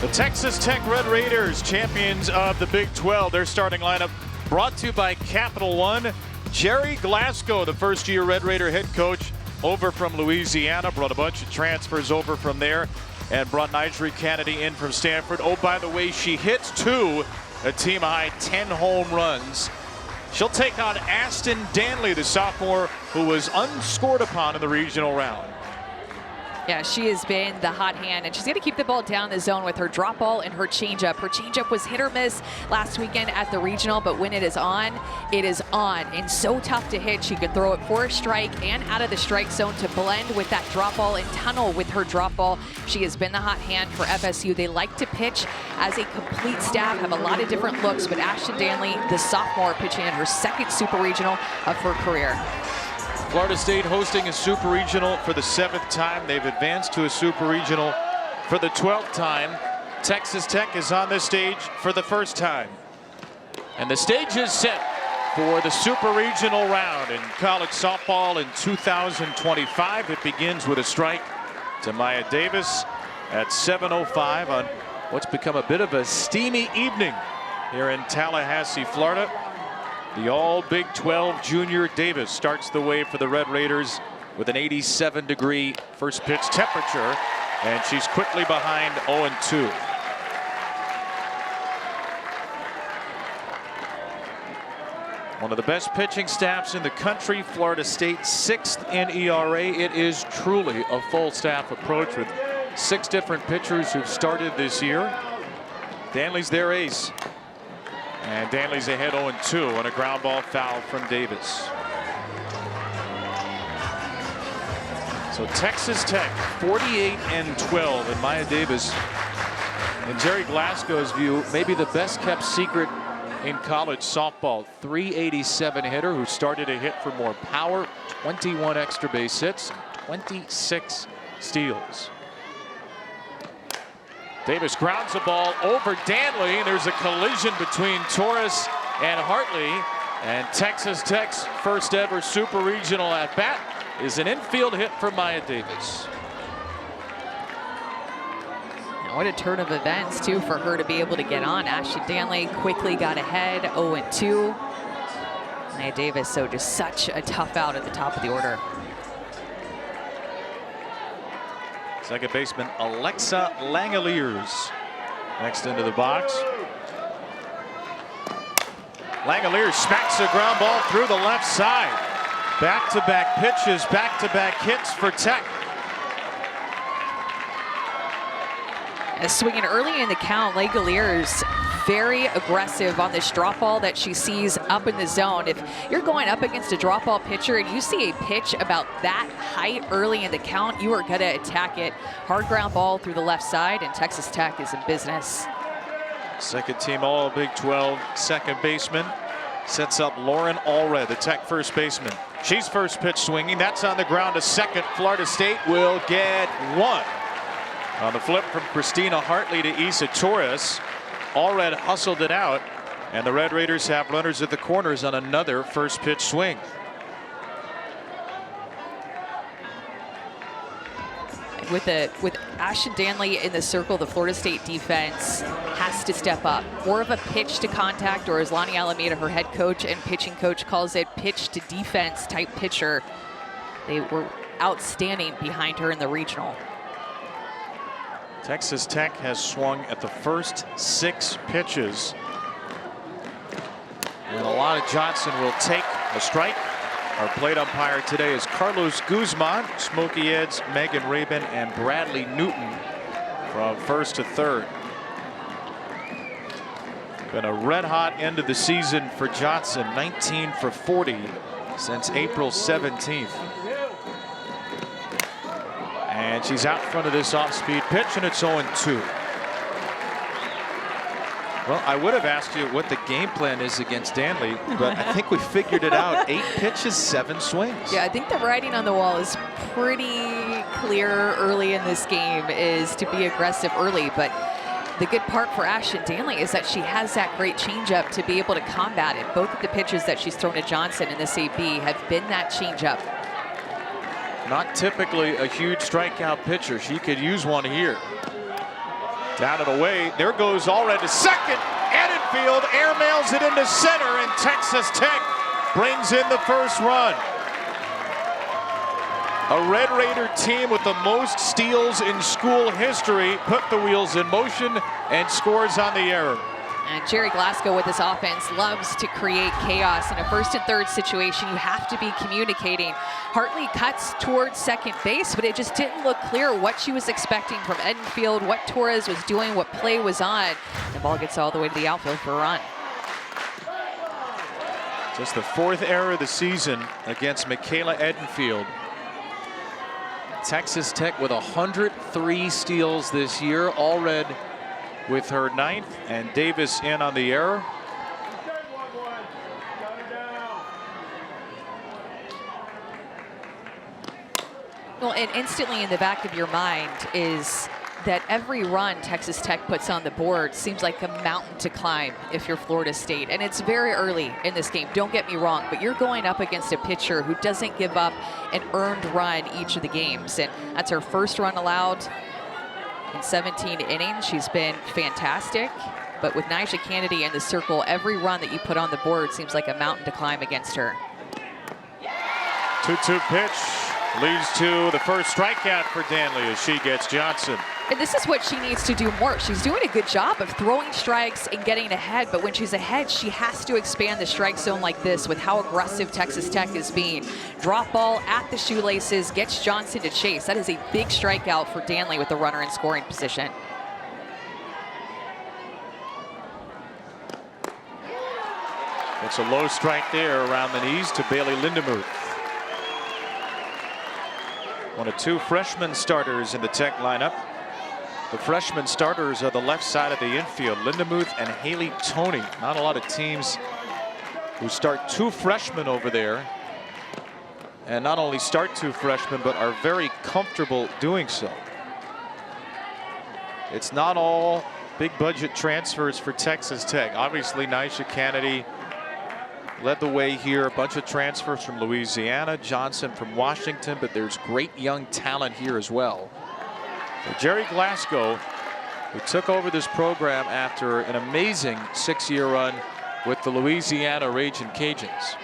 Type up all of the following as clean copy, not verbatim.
The Texas Tech Red Raiders, champions of the Big 12. Their starting lineup brought to you by Capital One. Jerry Glasgow, the first-year Red Raider head coach, over from Louisiana, brought a bunch of transfers over from there, and brought Canady in from Stanford. Oh, by the way, she hits a team-high 10 home runs. She'll take on Ashton Danley, the sophomore who was unscored upon in the regional round. Yeah, she has been the hot hand, and she's going to keep the ball down the zone with her drop ball and her changeup. Her changeup was hit or miss last weekend at the regional, but when it is on, and so tough to hit. She can throw it for a strike and out of the strike zone to blend with that drop ball and tunnel with her drop ball. She has been the hot hand for FSU. They like to pitch as a complete staff, have a lot of different looks, but Ashton Danley, the sophomore, pitching in her second Super Regional of her career. Florida State hosting a Super Regional for the 7th time. They've advanced to a Super Regional for the 12th time. Texas Tech is on this stage for the first time. And the stage is set for the Super Regional round in college softball in 2025. It begins with a strike to Maya Davis at 7:05 on what's become a bit of a steamy evening here in Tallahassee, Florida. The all Big 12 junior Davis starts the way for the Red Raiders with an 87-degree first pitch temperature, and she's quickly behind 0-2. One of the best pitching staffs in the country. Florida State 6th in ERA. It is truly a full staff approach with 6 different pitchers who've started this year. Danley's their ace. And Danley's ahead 0-2 on a ground ball foul from Davis. So Texas Tech 48-12, and Maya Davis, in Jerry Glasgow's view, maybe the best kept secret in college softball. 387 hitter who started to hit for more power, 21 extra base hits, 26 steals. Davis grounds the ball over Danley. There's a collision between Torres and Hartley. And Texas Tech's first ever Super Regional at bat is an infield hit for Maya Davis. What a turn of events, too, for her to be able to get on. Ashton Danley quickly got ahead, 0-2. Maya Davis, so just such a tough out at the top of the order. Second baseman Alexa Langeliers next into the box. Langeliers smacks a ground ball through the left side. Back-to-back pitches, back-to-back hits for Tech. Swinging early in the count, Langeliers very aggressive on this drop ball that she sees up in the zone. If you're going up against a drop ball pitcher and you see a pitch about that height early in the count, you are going to attack it. Hard ground ball through the left side, and Texas Tech is in business. Second team all Big 12 second baseman sets up Lauren Allred, the Tech first baseman. She's first pitch swinging. That's on the ground to second. Florida State will get one. On the flip from Christina Hartley to Isa Torres. Allred hustled it out, and the Red Raiders have runners at the corners on another first pitch swing. With Ashton Danley in the circle, the Florida State defense has to step up. More of a pitch to contact, or as Lonnie Alameda, her head coach and pitching coach, calls it, pitch to defense type pitcher. They were outstanding behind her in the regional. Texas Tech has swung at the first 6 pitches. And Alana Johnson will take a strike. Our plate umpire today is Carlos Guzman. Smokey Eds, Megan Rabin, and Bradley Newton from first to third. Been a red-hot end of the season for Johnson, 19 for 40 since April 17th. And she's out front of this off-speed pitch, and it's 0-2. Well, I would have asked you what the game plan is against Danley, but I think we figured it out. 8 pitches, 7 swings. Yeah, I think the writing on the wall is pretty clear early in this game, is to be aggressive early. But the good part for Ashton Danley is that she has that great changeup to be able to combat it. Both of the pitches that she's thrown to Johnson in this AB have been that changeup. Not typically a huge strikeout pitcher. She could use one here. Down and away. There goes Allred to second. Edenfield airmails it into center, and Texas Tech brings in the first run. A Red Raider team with the most steals in school history put the wheels in motion and scores on the error. And Jerry Glasgow with this offense loves to create chaos. In a first and third situation, you have to be communicating. Hartley cuts towards second base, but it just didn't look clear what she was expecting from Edenfield, what Torres was doing, what play was on. The ball gets all the way to the outfield for a run. Just the fourth error of the season against Michaela Edenfield. Texas Tech with 103 steals this year. Allred with her 9th, and Davis in on the error. Well, and instantly in the back of your mind is that every run Texas Tech puts on the board seems like a mountain to climb if you're Florida State. And it's very early in this game, don't get me wrong, but you're going up against a pitcher who doesn't give up an earned run each of the games. And that's her first run allowed in 17 innings. She's been fantastic. But with Nyjah Canady in the circle, every run that you put on the board seems like a mountain to climb against her. 2-2 pitch leads to the first strikeout for Danley as she gets Johnson. And this is what she needs to do more. She's doing a good job of throwing strikes and getting ahead, but when she's ahead, she has to expand the strike zone like this with how aggressive Texas Tech is being. Drop ball at the shoelaces, gets Johnson to chase. That is a big strikeout for Danley with the runner in scoring position. It's a low strike there around the knees to Bailey Lindemuth. One of 2 freshman starters in the Tech lineup. The freshman starters are the left side of the infield, Lindemuth and Haley Toney. Not a lot of teams who start 2 freshmen over there. And not only start 2 freshmen, but are very comfortable doing so. It's not all big budget transfers for Texas Tech. Obviously, Nyjah Canady led the way here. A bunch of transfers from Louisiana, Johnson from Washington, but there's great young talent here as well. Jerry Glasgow, who took over this program after an amazing 6-year run with the Louisiana Ragin' Cajuns.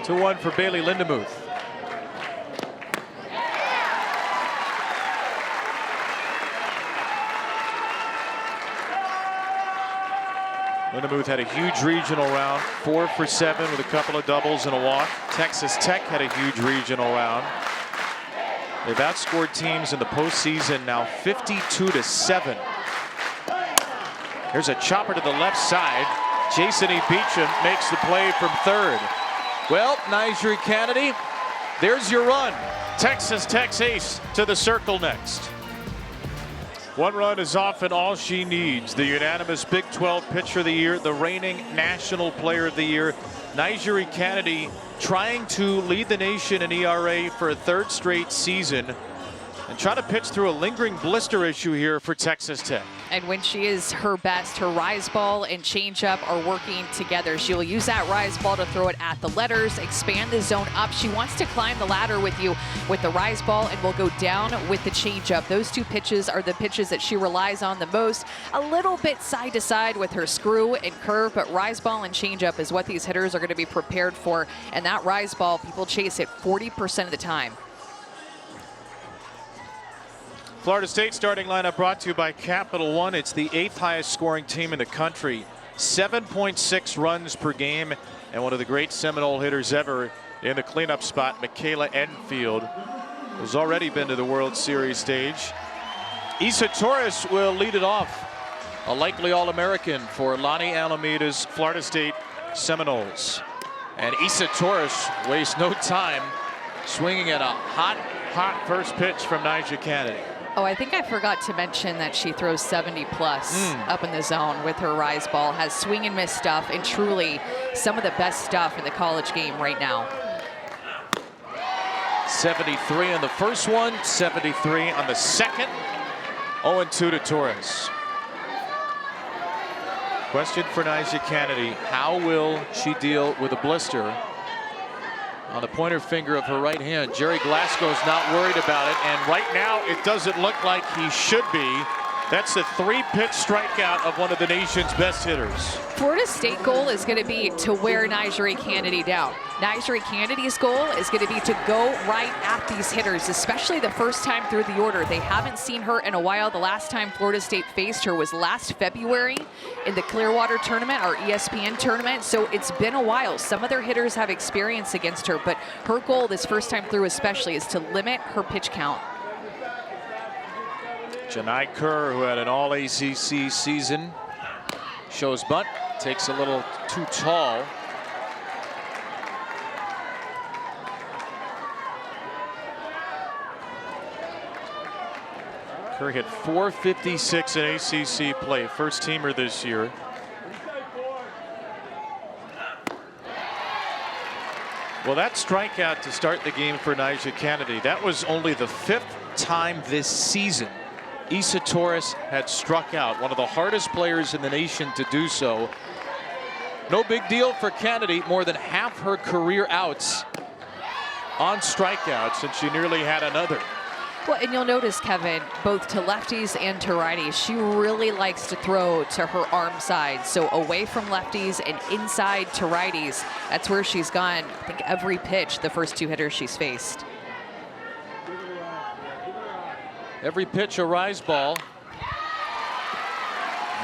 Two-1 for Bailey Lindemuth. Lindemuth had a huge regional round, 4 for 7 with a couple of doubles and a walk. Texas Tech had a huge regional round. They've outscored teams in the postseason now 52-7. Here's a chopper to the left side. Jason E. Beecham makes the play from third. Well, Nyjah Canady, there's your run. Texas Tech's ace to the circle next. 1 run is often all she needs. The unanimous Big 12 Pitcher of the Year, the reigning National Player of the Year, Nyjah Canady, trying to lead the nation in ERA for a 3rd straight season and try to pitch through a lingering blister issue here for Texas Tech. And when she is her best, her rise ball and changeup are working together. She will use that rise ball to throw it at the letters, expand the zone up. She wants to climb the ladder with you with the rise ball and will go down with the changeup. Those 2 pitches are the pitches that she relies on the most. A little bit side to side with her screw and curve, but rise ball and changeup is what these hitters are going to be prepared for. And that rise ball, people chase it 40% of the time. Florida State starting lineup brought to you by Capital One. It's the 8th highest scoring team in the country. 7.6 runs per game, and one of the great Seminole hitters ever in the cleanup spot, Michaela Edenfield, who's already been to the World Series stage. Issa Torres will lead it off. A likely All-American for Lonnie Alameda's Florida State Seminoles. And Issa Torres wastes no time swinging at a hot first pitch from Nyjah Canady. Oh, I think I forgot to mention that she throws 70+ up in the zone with her rise ball, has swing and miss stuff, and truly some of the best stuff in the college game right now. 73 on the first one, 73 on the second. 0-2 to Torres. Question for Nyjah Canady: how will she deal with a blister on the pointer finger of her right hand. Jerry Glasgow's not worried about it, and right now it doesn't look like he should be. That's a 3-pitch strikeout of one of the nation's best hitters. Florida State goal is going to be to wear Nyjari Canady down. Nyjari Canady's goal is going to be to go right at these hitters, especially the first time through the order. They haven't seen her in a while. The last time Florida State faced her was last February in the Clearwater tournament, our ESPN tournament. So it's been a while. Some of their hitters have experience against her, but her goal this first time through especially is to limit her pitch count. Janai Kerr, who had an all-ACC season, shows bunt, takes a little too tall. Kerr hit .456 in ACC play, first teamer this year. Well, that strikeout to start the game for Nyjari Canady, that was only the 5th time this season Issa Torres had struck out, one of the hardest players in the nation to do so. No big deal for Canady, more than half her career outs on strikeouts, and she nearly had another. Well, and you'll notice, Kevin, both to lefties and to righties, she really likes to throw to her arm side. So away from lefties and inside to righties, that's where she's gone, I think, every pitch, the first 2 hitters she's faced. Every pitch a rise ball.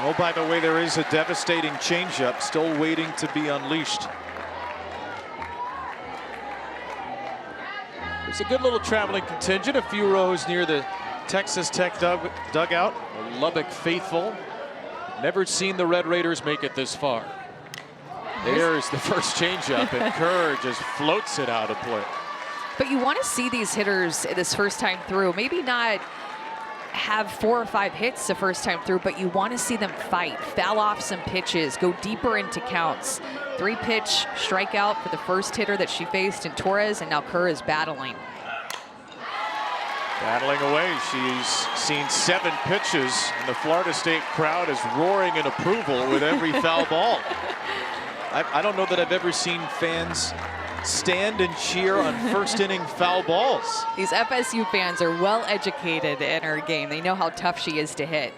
Oh, by the way, there is a devastating changeup still waiting to be unleashed. It's a good little traveling contingent, a few rows near the Texas Tech dugout. The Lubbock faithful. Never seen the Red Raiders make it this far. There's the first changeup, and Kerr just floats it out of play. But you want to see these hitters this first time through, maybe not have 4 or 5 hits the first time through, but you want to see them fight, foul off some pitches, go deeper into counts. 3-pitch strikeout for the first hitter that she faced in Torres, and now Kerr is battling. Battling away. She's seen 7 pitches, and the Florida State crowd is roaring in approval with every foul ball. I don't know that I've ever seen fans stand and cheer on first inning foul balls. These FSU fans are well educated in her game. They know how tough she is to hit.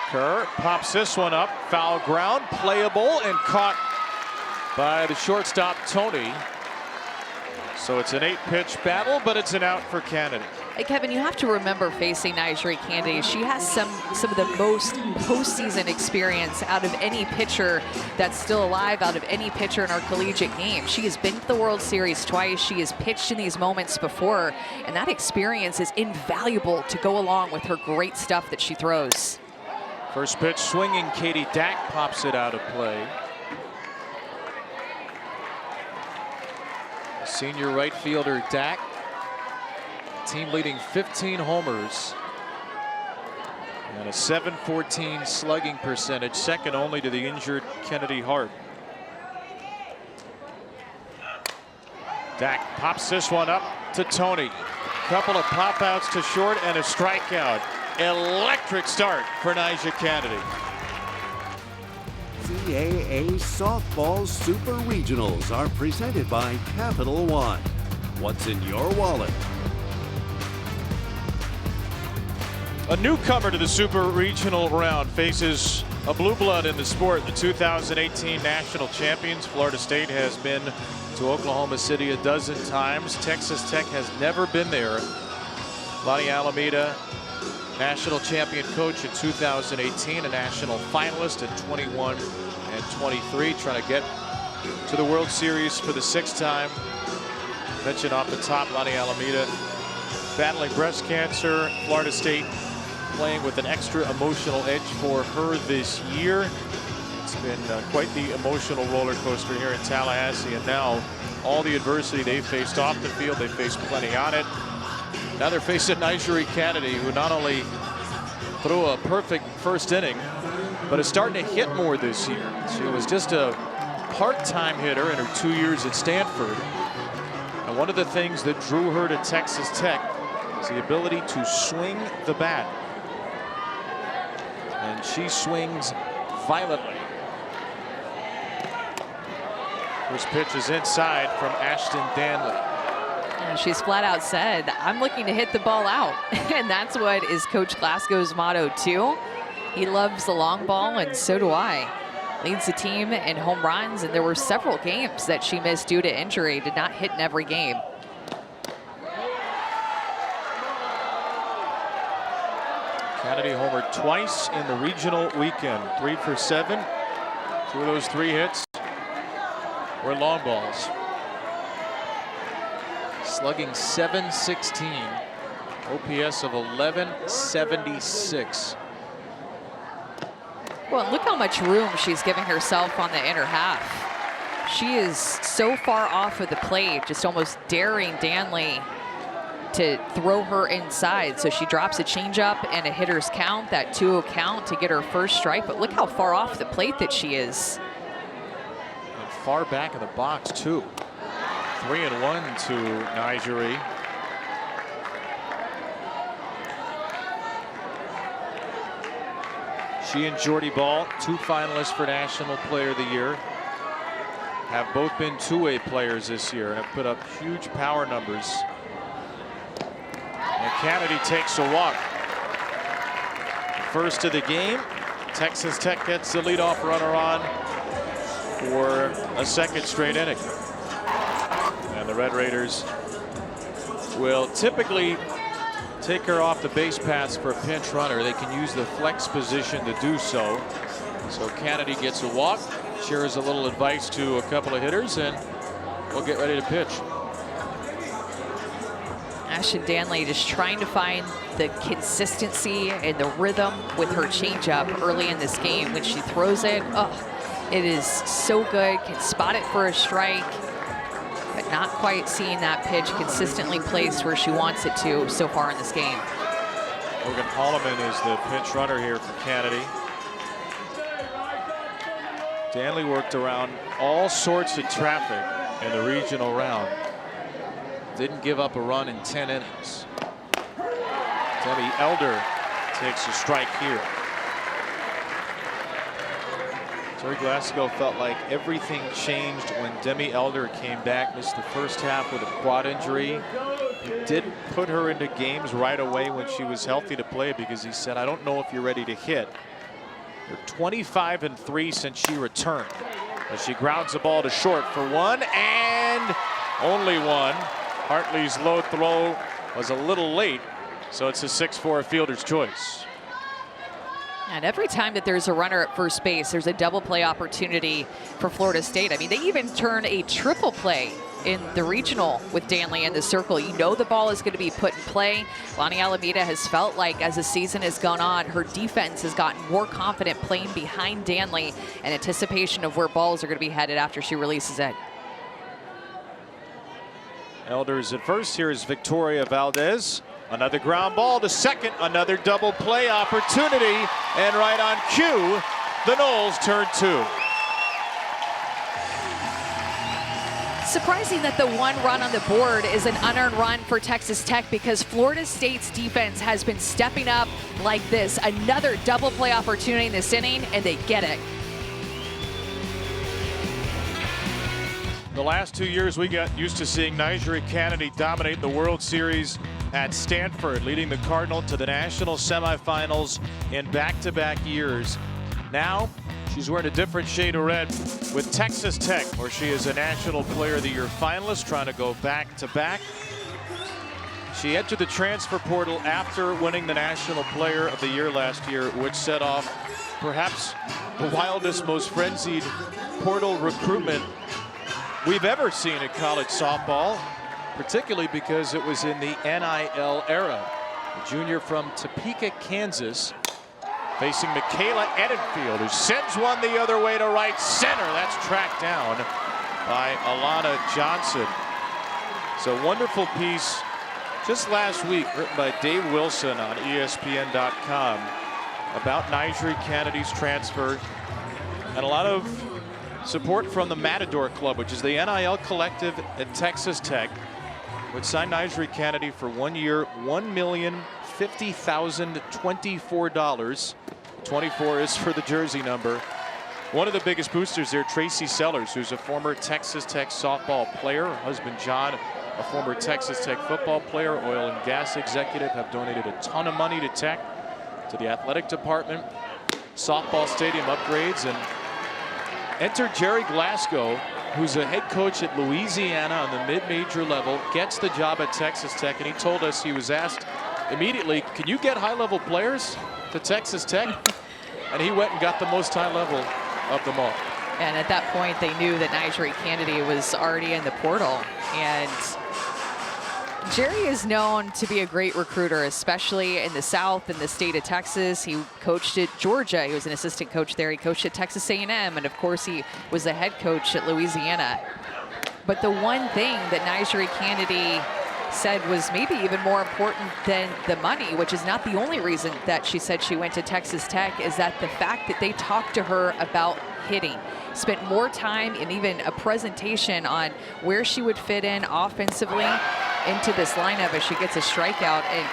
Kerr pops this one up, foul ground, playable, and caught by the shortstop Tony. So it's an 8-pitch battle, but it's an out for Canady. Hey, Kevin, you have to remember facing Nyjari Canady. She has some of the most postseason experience out of any pitcher that's still alive, out of any pitcher in our collegiate game. She has been to the World Series twice. She has pitched in these moments before, and that experience is invaluable to go along with her great stuff that she throws. First pitch swinging, Katie Dack pops it out of play. Senior right fielder Dack, team leading 15 homers and a .714 slugging percentage, second only to the injured Kennedy Hart. Dack pops this one up to Tony. Couple of pop outs to short and a strikeout. Electric start for Nyjari Canady. NCAA Softball Super Regionals are presented by Capital One. What's in your wallet? A newcomer to the Super Regional round faces a blue blood in the sport. The 2018 national champions. Florida State has been to Oklahoma City a dozen times. Texas Tech has never been there. Lonnie Alameda, national champion coach in 2018, a national finalist at 21 and 23, trying to get to the World Series for the 6th time. Mentioned off the top, Lonnie Alameda battling breast cancer. Florida State playing with an extra emotional edge for her this year. It's been quite the emotional roller coaster here in Tallahassee, and now all the adversity they faced off the field, they faced plenty on it. Now they're facing Nyjari Canady, who not only threw a perfect first inning, but is starting to hit more this year. She was just a part-time hitter in her 2 years at Stanford. And one of the things that drew her to Texas Tech is the ability to swing the bat. And she swings violently. First pitch is inside from Ashton Danley. And she's flat out said, I'm looking to hit the ball out. And that's what is Coach Glasgow's motto too. He loves the long ball, and so do I. Leads the team in home runs, and there were several games that she missed due to injury. Did not hit in every game. Canady homered twice in the regional weekend. 3 for 7. 2 of those 3 hits were long balls. Slugging .716. OPS of 1176. Well, and look how much room she's giving herself on the inner half. She is so far off of the plate, just almost daring Danley to throw her inside. So she drops a changeup and a hitter's count, that 2-0 count to get her first strike. But look how far off the plate that she is. And far back in the box, too. 3-1 to Nigeria. She and Jordy Ball, 2 finalists for National Player of the Year, have both been two-way players this year and have put up huge power numbers. And Canady takes a walk. First of the game. Texas Tech gets the leadoff runner on for a second straight inning. And the Red Raiders will typically take her off the base paths for a pinch runner. They can use the flex position to do so. So Canady gets a walk, shares a little advice to a couple of hitters, and we'll get ready to pitch. Ashton Danley just trying to find the consistency and the rhythm with her changeup early in this game. When she throws it, oh, it is so good. Can spot it for a strike, but not quite seeing that pitch consistently placed where she wants it to so far in this game. Logan Holloman is the pinch runner here for Canady. Danley worked around all sorts of traffic in the regional round. Didn't give up a run in 10 innings. Demi Elder takes a strike here. Terry Glasgow felt like everything changed when Demi Elder came back, missed the first half with a quad injury. He did put her into games right away when she was healthy to play, because he said, I don't know if you're ready to hit. You're 25-3 since she returned. As she grounds the ball to short for 1 and only 1. Hartley's low throw was a little late, so it's a 6-4 fielder's choice. And every time that there's a runner at first base, there's a double play opportunity for Florida State. I mean, they even turn a triple play in the regional with Danley in the circle. You know the ball is going to be put in play. Lonnie Alameda has felt like as the season has gone on, her defense has gotten more confident playing behind Danley in anticipation of where balls are going to be headed after she releases it. Elders at first. Here is Victoria Valdez. Another ground ball to second. Another double play opportunity. And right on cue, the Noles turn 2. Surprising that the 1 run on the board is an unearned run for Texas Tech, because Florida State's defense has been stepping up like this. Another double play opportunity in this inning, and they get it. The last 2 years, we got used to seeing Nigeria Canady dominate the World Series at Stanford, leading the Cardinal to the national semifinals in back-to-back years. Now, she's wearing a different shade of red with Texas Tech, where she is a National Player of the Year finalist, trying to go back-to-back. She entered the transfer portal after winning the National Player of the Year last year, which set off perhaps the wildest, most frenzied portal recruitment we've ever seen in college softball, particularly because it was in the NIL era. A junior from Topeka, Kansas, facing Michaela Edenfield, who sends one the other way to right center. That's tracked down by Alana Johnson. So wonderful piece just last week written by Dave Wilson on ESPN.com about Nigeria Canady's transfer, and a lot of support from the Matador Club, which is the NIL collective at Texas Tech, which signed Nigeria Canady for 1 year, $1,050,024. 24 is for the jersey number. One of the biggest boosters there, Tracy Sellers, who's a former Texas Tech softball player. Her husband John, a former Texas Tech football player, oil and gas executive, have donated a ton of money to Tech, to the athletic department, softball stadium upgrades, and enter Jerry Glasgow, who's a head coach at Louisiana on the mid-major level, gets the job at Texas Tech, and he told us he was asked immediately, can you get high-level players to Texas Tech? And he went and got the most high-level of them all. And at that point, they knew that Canady was already in the portal. And Jerry is known to be a great recruiter, especially in the South, in the state of Texas. He coached at Georgia. He was an assistant coach there. He coached at Texas A&M. And, of course, he was the head coach at Louisiana. But the one thing that Canady said was maybe even more important than the money, which is not the only reason that she said she went to Texas Tech, is that the fact that they talked to her about hitting, spent more time and even a presentation on where she would fit in offensively into this lineup as she gets a strikeout. And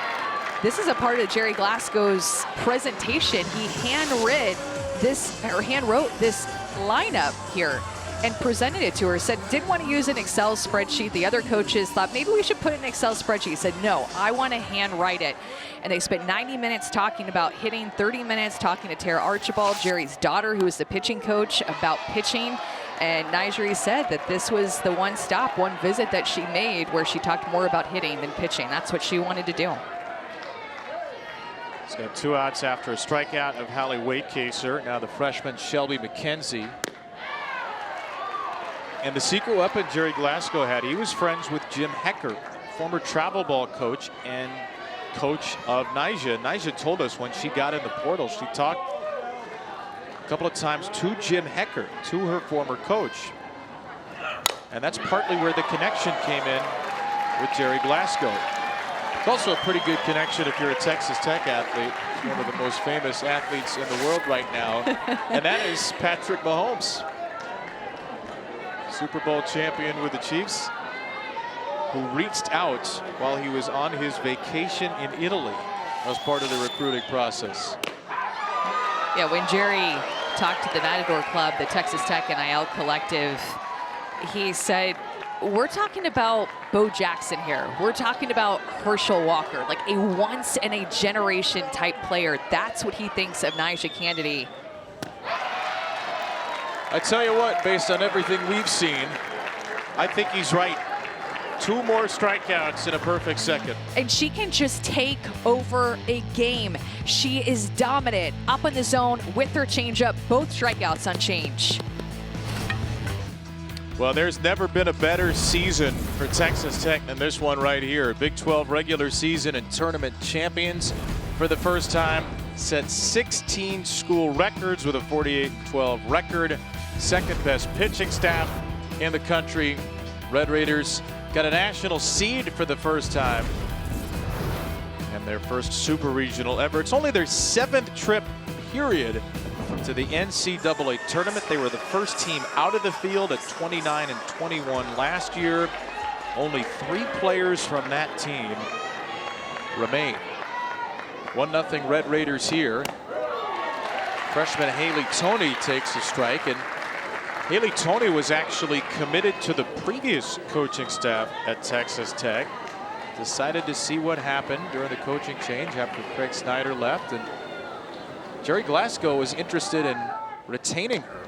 this is a part of Jerry Glasgow's presentation. He handwrote this lineup here and presented it to her. Said didn't want to use an Excel spreadsheet. The other coaches thought maybe we should put an Excel spreadsheet. He said no, I want to handwrite it. And they spent 90 minutes talking about hitting, 30 minutes talking to Tara Archibald, Jerry's daughter, who is the pitching coach, about pitching. And Nigeri said that this was the one visit that she made where she talked more about hitting than pitching. That's what she wanted to do. He's got 2 outs after a strikeout of Hallie Waitcaser. Now the freshman Shelby McKenzie. And the secret weapon Jerry Glasgow had, he was friends with Jim Hecker, former travel ball coach and coach of Nyjah. Nyjah told us when she got in the portal, she talked a couple of times to Jim Hecker, to her former coach. And that's partly where the connection came in with Jerry Glasgow. It's also a pretty good connection if you're a Texas Tech athlete, one of the most famous athletes in the world right now, and that is Patrick Mahomes. Super Bowl champion with the Chiefs, who reached out while he was on his vacation in Italy as part of the recruiting process. Yeah, when Jerry talked to the Matador Club, the Texas Tech NIL collective, he said, we're talking about Bo Jackson here. We're talking about Herschel Walker, like a once-in-a-generation type player. That's what he thinks of Canady. I tell you what, based on everything we've seen, I think he's right. 2 more strikeouts in a perfect second. And she can just take over a game. She is dominant up in the zone with her changeup, both strikeouts on change. Well, there's never been a better season for Texas Tech than this one right here. Big 12 regular season and tournament champions for the first time. Set 16 school records with a 48-12 record. Second best pitching staff in the country. Red Raiders got a national seed for the first time. And their first super regional ever. It's only their 7th trip, period, to the NCAA tournament. They were the first team out of the field at 29 and 21 last year. Only 3 players from that team remain. 1-0 Red Raiders here. Freshman Haley Toney takes a strike, and Haley Toney was actually committed to the previous coaching staff at Texas Tech. Decided to see what happened during the coaching change after Craig Snyder left, and Jerry Glasgow was interested in retaining her.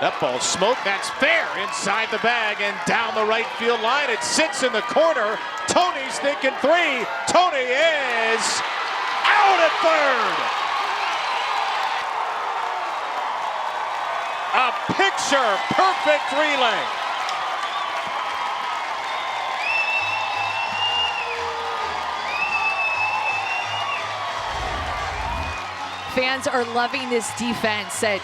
That ball smoked, that's fair, inside the bag and down the right field line. It sits in the corner. Toney's thinking 3. Toney is out at third. A picture-perfect relay. Fans are loving this defense that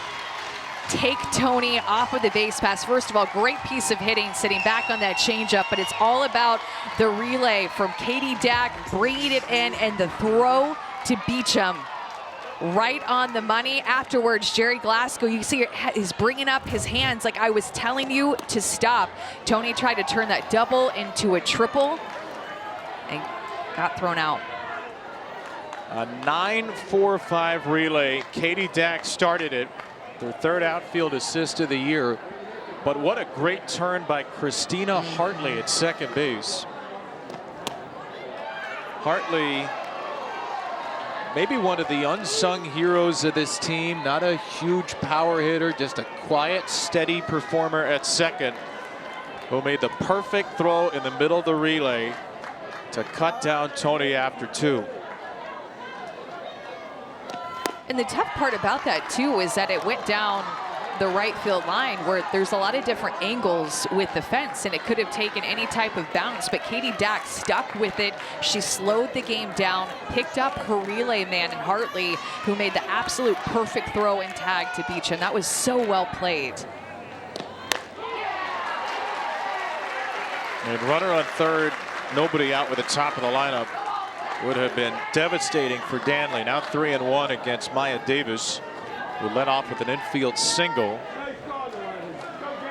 take Toney off of the base pass. First of all, great piece of hitting, sitting back on that changeup, but it's all about the relay from Katie Dack, bringing it in, and the throw to Beecham. Right on the money. Afterwards, Jerry Glasgow, you see he's bringing up his hands like I was telling you to stop. Toney tried to turn that double into a triple and got thrown out. A 9-4-5 relay. Katie Dack started it. Their third outfield assist of the year. But what a great turn by Christina Hartley at second base. Hartley, maybe one of the unsung heroes of this team. Not a huge power hitter, just a quiet, steady performer at second, who made the perfect throw in the middle of the relay to cut down Tony after two. And the tough part about that too is that it went down the right field line where there's a lot of different angles with the fence, and it could have taken any type of bounce, but Katie Dack stuck with it. She slowed the game down, picked up her relay man in Hartley, who made the absolute perfect throw and tag to Beecham. That was so well played. And runner on third, nobody out with the top of the lineup, would have been devastating for Danley. Now 3-1 against Maya Davis, who led off with an infield single.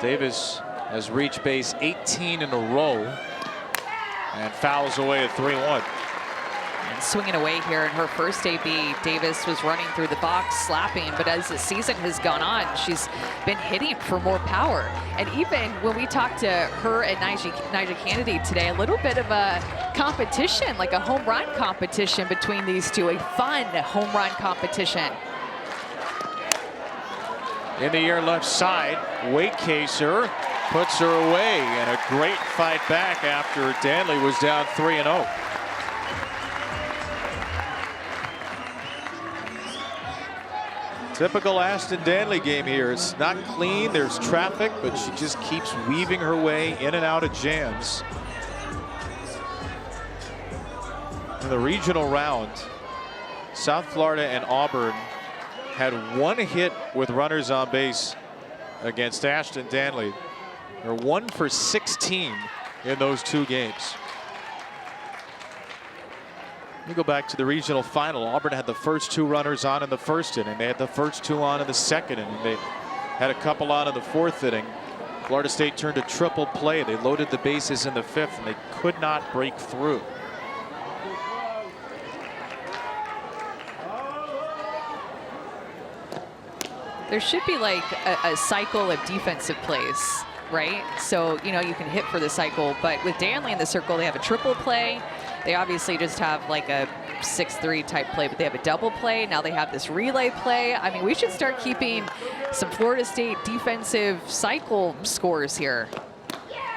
Davis has reached base 18 in a row and fouls away at 3-1. And swinging away here in her first AB, Davis was running through the box, slapping, but as the season has gone on, she's been hitting for more power. And even when we talked to her and Nyjah Canady today, a little bit of a competition, like a home run competition between these two, a fun home run competition. In the air left side, Wakecaser puts her away, and a great fight back after Danley was down 3-0. Typical Ashton Danley game here. It's not clean, there's traffic, but she just keeps weaving her way in and out of jams. In the regional round, South Florida and Auburn had one hit with runners on base against Ashton Danley. They're 1 for 16 in those two games. We go back to the regional final. Auburn had the first two runners on in the first inning. They had the first two on in the second inning. They had a couple on in the fourth inning. Florida State turned a triple play. They loaded the bases in the fifth, and they could not break through. There should be like a cycle of defensive plays, right? So, you know, you can hit for the cycle, but with Danley in the circle, they have a triple play. They obviously just have like a 6-3 type play, but they have a double play. Now they have this relay play. I mean, we should start keeping some Florida State defensive cycle scores here.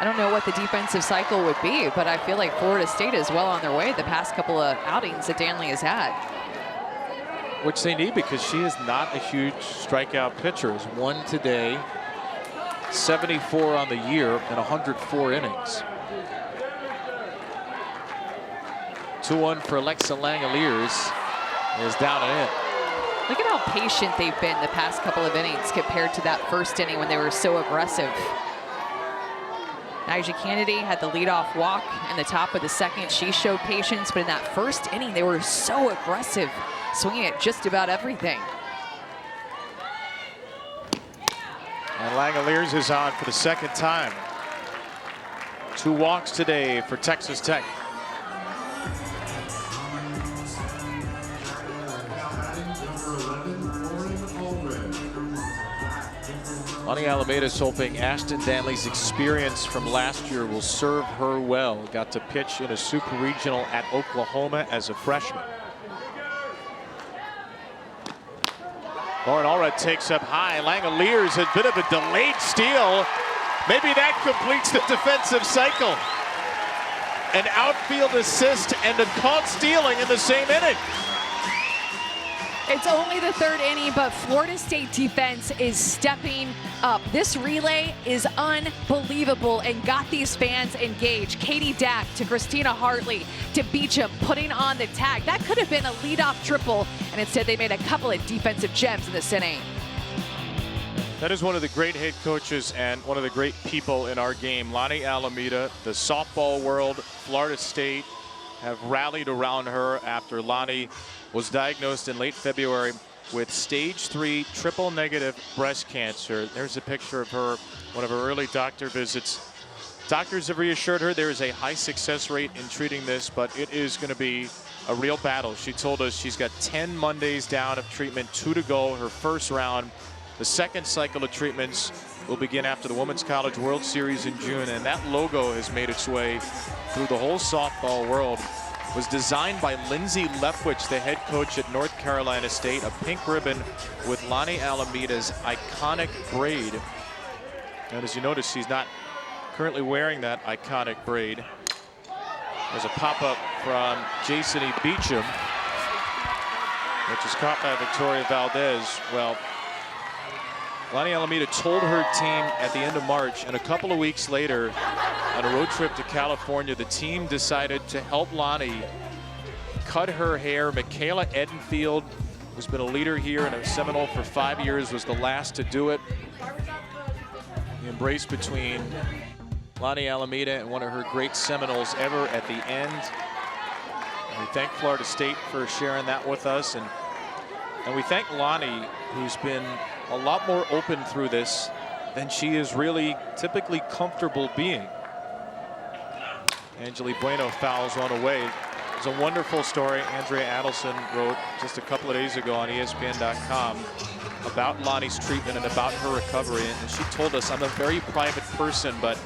I don't know what the defensive cycle would be, but I feel like Florida State is well on their way the past couple of outings that Danley has had. Which they need, because she is not a huge strikeout pitcher. Has one today, 74 on the year, and 104 innings. 2-1 for Alexa Langeliers is down and in. Look at how patient they've been the past couple of innings compared to that first inning when they were so aggressive. Nyjah Canady had the leadoff walk in the top of the second. She showed patience, but in that first inning, they were so aggressive, swinging at just about everything. And Langeliers is on for the second time. 2 walks today for Texas Tech. Lonnie Alameda is hoping Ashton Danley's experience from last year will serve her well. Got to pitch in a Super Regional at Oklahoma as a freshman. Lauren Allred takes up high. Langeliers, a bit of a delayed steal. Maybe that completes the defensive cycle. An outfield assist and a caught stealing in the same inning. It's only the third inning, but Florida State defense is stepping up. This relay is unbelievable and got these fans engaged. Katie Dack to Christina Hartley to Beecham, putting on the tag. That could have been a leadoff triple, and instead they made a couple of defensive gems in this inning. That is one of the great head coaches and one of the great people in our game. Lonnie Alameda, the softball world, Florida State have rallied around her after Lonnie was diagnosed in late February with stage 3 triple negative breast cancer. There's a picture of her, one of her early doctor visits. Doctors have reassured her there is a high success rate in treating this, but it is going to be a real battle. She told us she's got 10 Mondays down of treatment, 2 to go, her first round. The second cycle of treatments will begin after the Women's College World Series in June, and that logo has made its way through the whole softball world. It was designed by Lindsay Leftwich, the head coach at North Carolina State. A pink ribbon with Lonnie Alameda's iconic braid. And as you notice, she's not currently wearing that iconic braid. There's a pop-up from Jason E. Beecham, which is caught by Victoria Valdez. Well, Lonnie Alameda told her team at the end of March, and a couple of weeks later, on a road trip to California, the team decided to help Lonnie cut her hair. Michaela Edenfield, who's been a leader here and a Seminole for 5 years, was the last to do it. The embrace between Lonnie Alameda and one of her great Seminoles ever at the end. And we thank Florida State for sharing that with us. And we thank Lonnie, who's been a lot more open through this than she is really typically comfortable being. Angeli Bueno fouls one away. It's a wonderful story Andrea Adelson wrote just a couple of days ago on ESPN.com about Lonnie's treatment and about her recovery. And she told us, I'm a very private person, but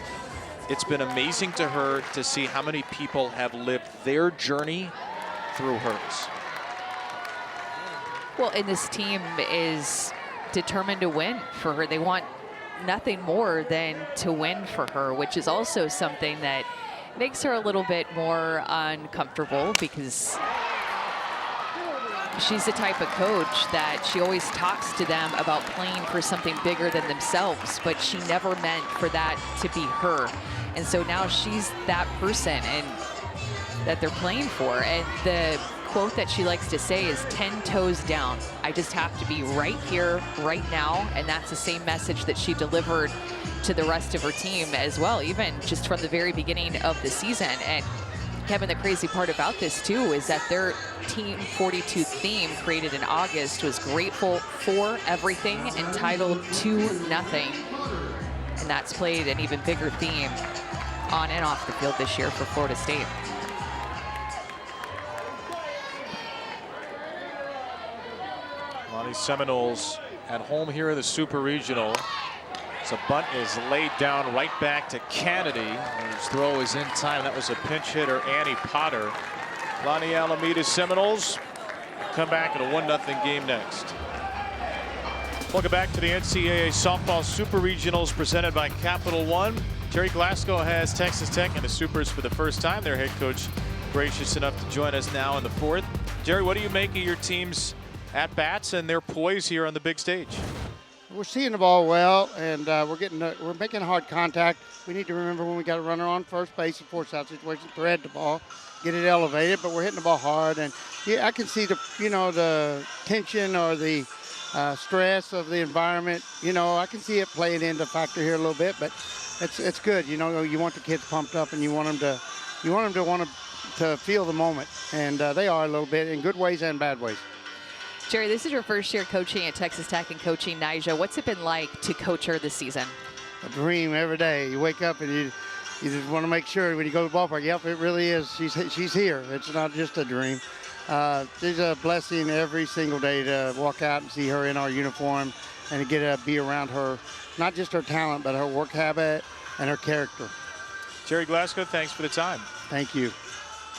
it's been amazing to her to see how many people have lived their journey through hers. Well, and this team is determined to win for her. They want nothing more than to win for her, which is also something that makes her a little bit more uncomfortable, because she's the type of coach that she always talks to them about playing for something bigger than themselves, but she never meant for that to be her. And so now she's that person and that they're playing for. And the quote that she likes to say is 10 toes down. I just have to be right here, right now. And that's the same message that she delivered to the rest of her team as well, even just from the very beginning of the season. And Kevin, the crazy part about this too is that their Team 42 theme created in August was grateful for everything, entitled to nothing. And that's played an even bigger theme on and off the field this year for Florida State. Lonnie Seminoles at home here in the Super Regional. So bunt is laid down right back to Canady. His throw is in time. That was a pinch hitter, Annie Potter. Lonnie Alameda Seminoles come back in a 1-0 game next. Welcome back to the NCAA Softball Super Regionals presented by Capital One. Jerry Glasgow has Texas Tech in the Supers for the first time. Their head coach gracious enough to join us now in the fourth. Jerry, what do you make of your team's at-bats and their poise here on the big stage? We're seeing the ball well, and we're making hard contact. We need to remember when we got a runner on first base in force-out situation, thread the ball, get it elevated, but we're hitting the ball hard. And yeah, I can see the tension or the stress of the environment. I can see it playing into factor here a little bit, but it's good. You want the kids pumped up, and you want them to feel the moment, and they are a little bit in good ways and bad ways. Jerry, this is your first year coaching at Texas Tech and coaching Nyjah. What's it been like to coach her this season? A dream every day. You wake up and you just want to make sure when you go to the ballpark, yep, it really is. She's here. It's not just a dream. It's a blessing every single day to walk out and see her in our uniform and to get to be around her, not just her talent, but her work habit and her character. Jerry Glasgow, thanks for the time. Thank you.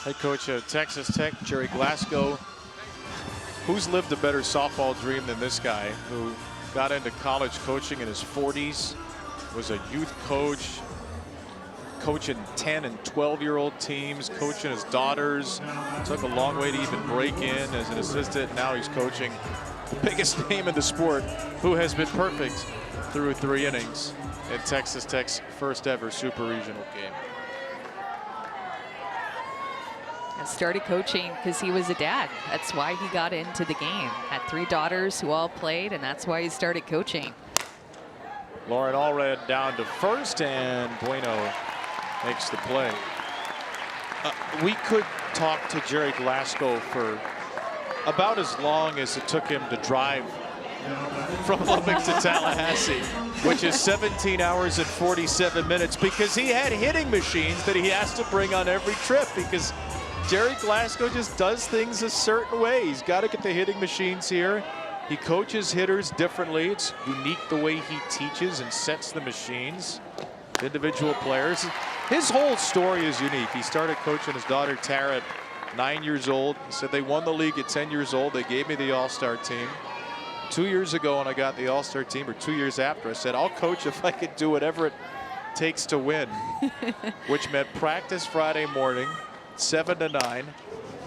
Head coach of Texas Tech, Jerry Glasgow. Who's lived a better softball dream than this guy, who got into college coaching in his 40s, was a youth coach, coaching 10 and 12-year-old teams, coaching his daughters, took a long way to even break in as an assistant. Now he's coaching the biggest name in the sport, who has been perfect through 3 innings in Texas Tech's first ever Super Regional game. And started coaching because he was a dad. That's why he got into the game. Had 3 daughters who all played, and that's why he started coaching. Lauren Allred down to first, and Bueno makes the play. We could talk to Jerry Glasgow for about as long as it took him to drive from Lubbock to Tallahassee, which is 17 hours and 47 minutes, because he had hitting machines that he has to bring on every trip, because Jerry Glasgow just does things a certain way. He's got to get the hitting machines here. He coaches hitters differently. It's unique the way he teaches and sets the machines, individual players. His whole story is unique. He started coaching his daughter Tara at 9 years old. He said they won the league at 10 years old. They gave me the All-Star team. 2 years ago when I got the All-Star team, or 2 years after, I said, I'll coach if I could do whatever it takes to win, which meant practice Friday morning, 7 to 9,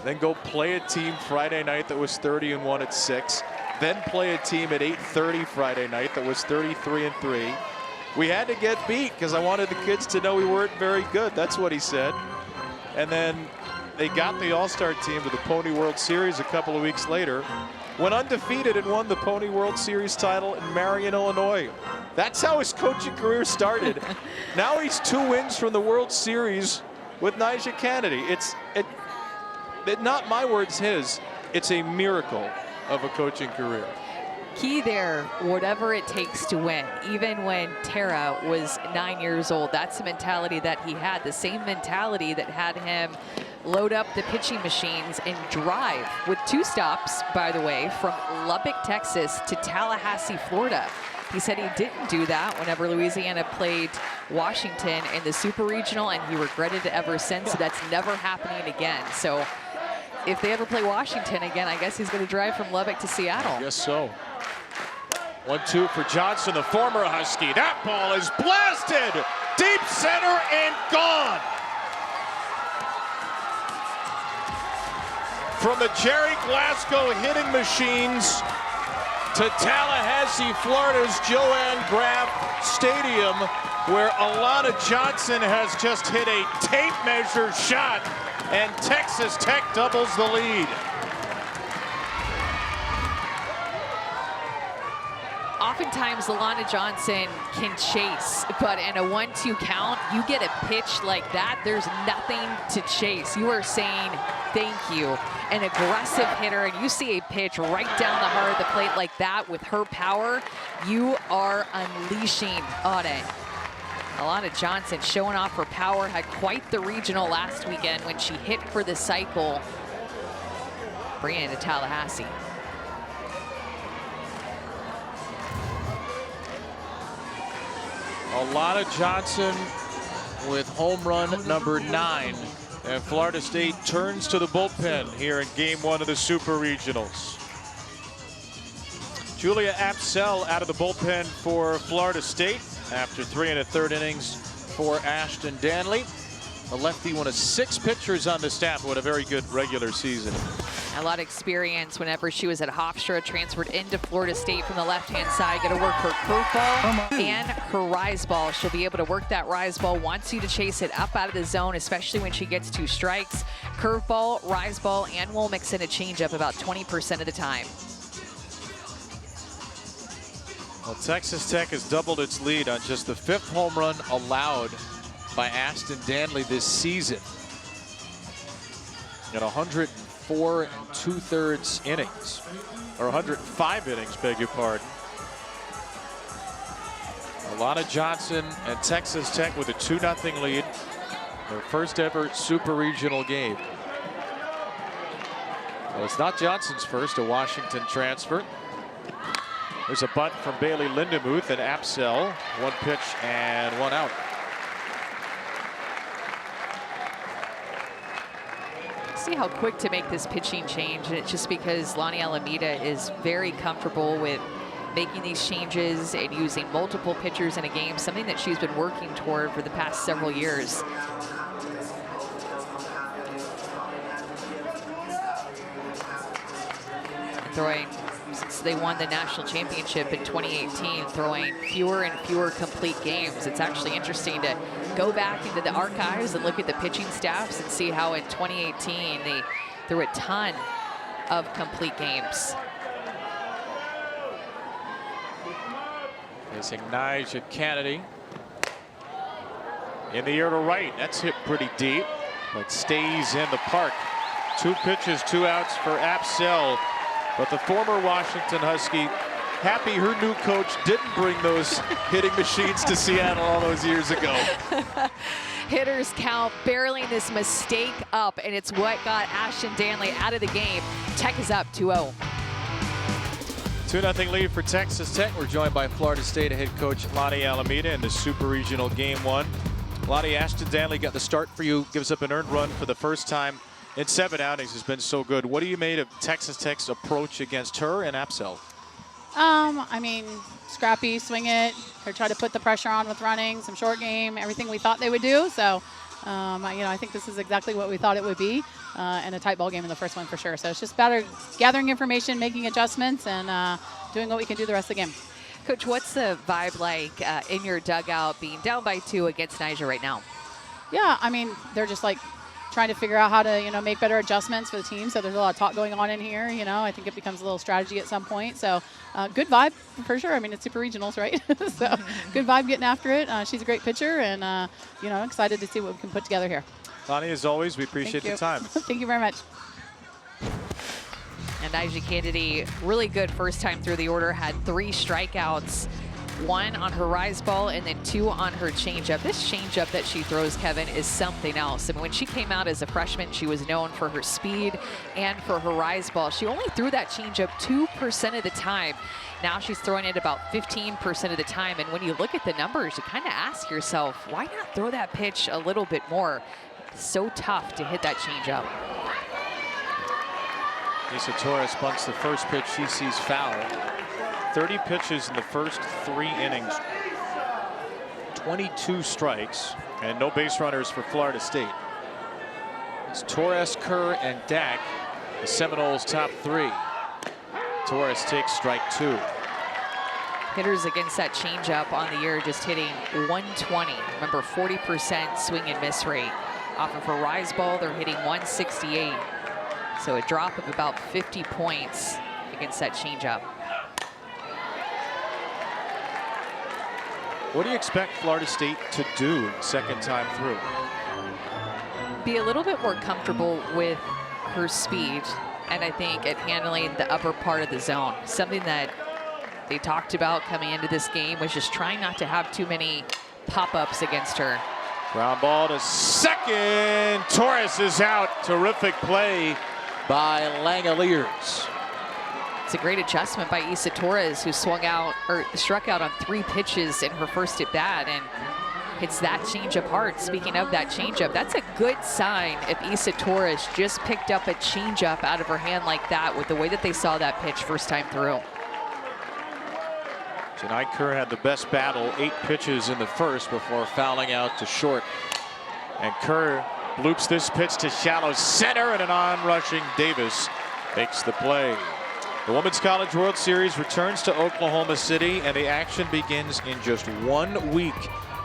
then go play a team Friday night that was 30-1 at 6, then play a team at 8:30 Friday night that was 33-3. We had to get beat because I wanted the kids to know we weren't very good. That's what he said. And then they got the All-Star team to the Pony World Series a couple of weeks later, went undefeated and won the Pony World Series title in Marion, Illinois. That's how his coaching career started. Now he's 2 wins from the World Series with Canady. It's not my words, his. It's a miracle of a coaching career. Key there, whatever it takes to win. Even when Tara was 9 years old, that's the mentality that he had. The same mentality that had him load up the pitching machines and drive with 2 stops, by the way, from Lubbock, Texas to Tallahassee, Florida. He said he didn't do that whenever Louisiana played Washington in the Super Regional, and he regretted it ever since. So that's never happening again. So if they ever play Washington again, I guess he's going to drive from Lubbock to Seattle. I guess so. 1-2 for Johnson, the former Husky. That ball is blasted deep center and gone. From the Jerry Glasgow hitting machines to Tallahassee, Florida's Joanne Graff Stadium, where Alana Johnson has just hit a tape measure shot, and Texas Tech doubles the lead. Oftentimes, Alana Johnson can chase, but in a 1-2 count, you get a pitch like that, there's nothing to chase. You are saying thank you. An aggressive hitter, and you see a pitch right down the heart of the plate like that with her power, you are unleashing on it. Alana Johnson showing off her power, had quite the regional last weekend when she hit for the cycle, bringing it to Tallahassee. Alana Johnson with home run number 9. And Florida State turns to the bullpen here in game 1 of the Super Regionals. Julia Apsell out of the bullpen for Florida State after 3 1/3 innings for Ashton Danley. The lefty, one of 6 pitchers on the staff, who had a very good regular season. A lot of experience whenever she was at Hofstra, transferred into Florida State from the left-hand side. Got to work her curveball and her rise ball. She'll be able to work that rise ball, wants you to chase it up out of the zone, especially when she gets 2 strikes. Curveball, rise ball, and we'll mix in a changeup about 20% of the time. Well, Texas Tech has doubled its lead on just the 5th home run allowed by Ashton Danley this season. At 104 2/3 innings, or 105 innings, beg your pardon. Alana Johnson and Texas Tech with a 2-0 lead. Their first ever Super Regional game. Well, it's not Johnson's first, a Washington transfer. There's a bunt from Bailey Lindemuth and Apsell. 1 pitch and 1 out. See how quick to make this pitching change, and it's just because Lonnie Alameda is very comfortable with making these changes and using multiple pitchers in a game, something that she's been working toward for the past several years. Throwing, since they won the national championship in 2018, throwing fewer and fewer complete games. It's actually interesting to go back into the archives and look at the pitching staffs and see how in 2018 they threw a ton of complete games. Facing Canady. In the air to right. That's hit pretty deep, but stays in the park. 2 pitches, 2 outs for Apsell. But the former Washington Husky, happy her new coach didn't bring those hitting machines to Seattle all those years ago. Hitters count, barreling this mistake up, and it's what got Ashton Danley out of the game. Tech is up 2-0. 2-0 lead for Texas Tech. We're joined by Florida State head coach Lonnie Alameda in the Super Regional Game 1. Lonnie, Ashton Danley got the start for you, gives up an earned run for the first time in 7 outings. Has been so good. What do you made of Texas Tech's approach against her and Apsell? I mean, scrappy, swing it. They try to put the pressure on with running, some short game, everything we thought they would do. So, I think this is exactly what we thought it would be, and a tight ball game in the first one for sure. So it's just better gathering information, making adjustments, and doing what we can do the rest of the game. Coach, what's the vibe like in your dugout being down by 2 against Niger right now? Yeah, I mean, they're just like trying to figure out how to, make better adjustments for the team. So there's a lot of talk going on in here. I think it becomes a little strategy at some point. So good vibe for sure. I mean, it's Super Regionals, right? So good vibe getting after it. She's a great pitcher, and, excited to see what we can put together here. Lonnie, as always, we appreciate the time. Thank you very much. And Canady, really good first time through the order, had 3 strikeouts. 1 on her rise ball and then 2 on her changeup. This changeup that she throws, Kevin, is something else. I mean, when she came out as a freshman, she was known for her speed and for her rise ball. She only threw that changeup 2% of the time. Now she's throwing it about 15% of the time. And when you look at the numbers, you kind of ask yourself, why not throw that pitch a little bit more? It's so tough to hit that changeup. Lisa Torres bunts the first pitch she sees foul. 30 pitches in the first 3 innings. 22 strikes and no base runners for Florida State. It's Torres, Kerr, and Dak, the Seminoles' top 3. Torres takes strike 2. Hitters against that changeup on the year just hitting 120. Remember, 40% swing and miss rate. Off of a rise ball, they're hitting 168. So a drop of about 50 points against that changeup. What do you expect Florida State to do second time through? Be a little bit more comfortable with her speed, and I think at handling the upper part of the zone. Something that they talked about coming into this game was just trying not to have too many pop-ups against her. Ground ball to second. Torres is out. Terrific play by Langoliers. It's a great adjustment by Issa Torres, who struck out on 3 pitches in her first at bat, and hits that changeup hard. Speaking of that changeup, that's a good sign if Issa Torres just picked up a changeup out of her hand like that with the way that they saw that pitch first time through. Tonight, Kerr had the best battle, 8 pitches in the first before fouling out to short. And Kerr bloops this pitch to shallow center, and an on-rushing Davis makes the play. The Women's College World Series returns to Oklahoma City, and the action begins in just 1 week.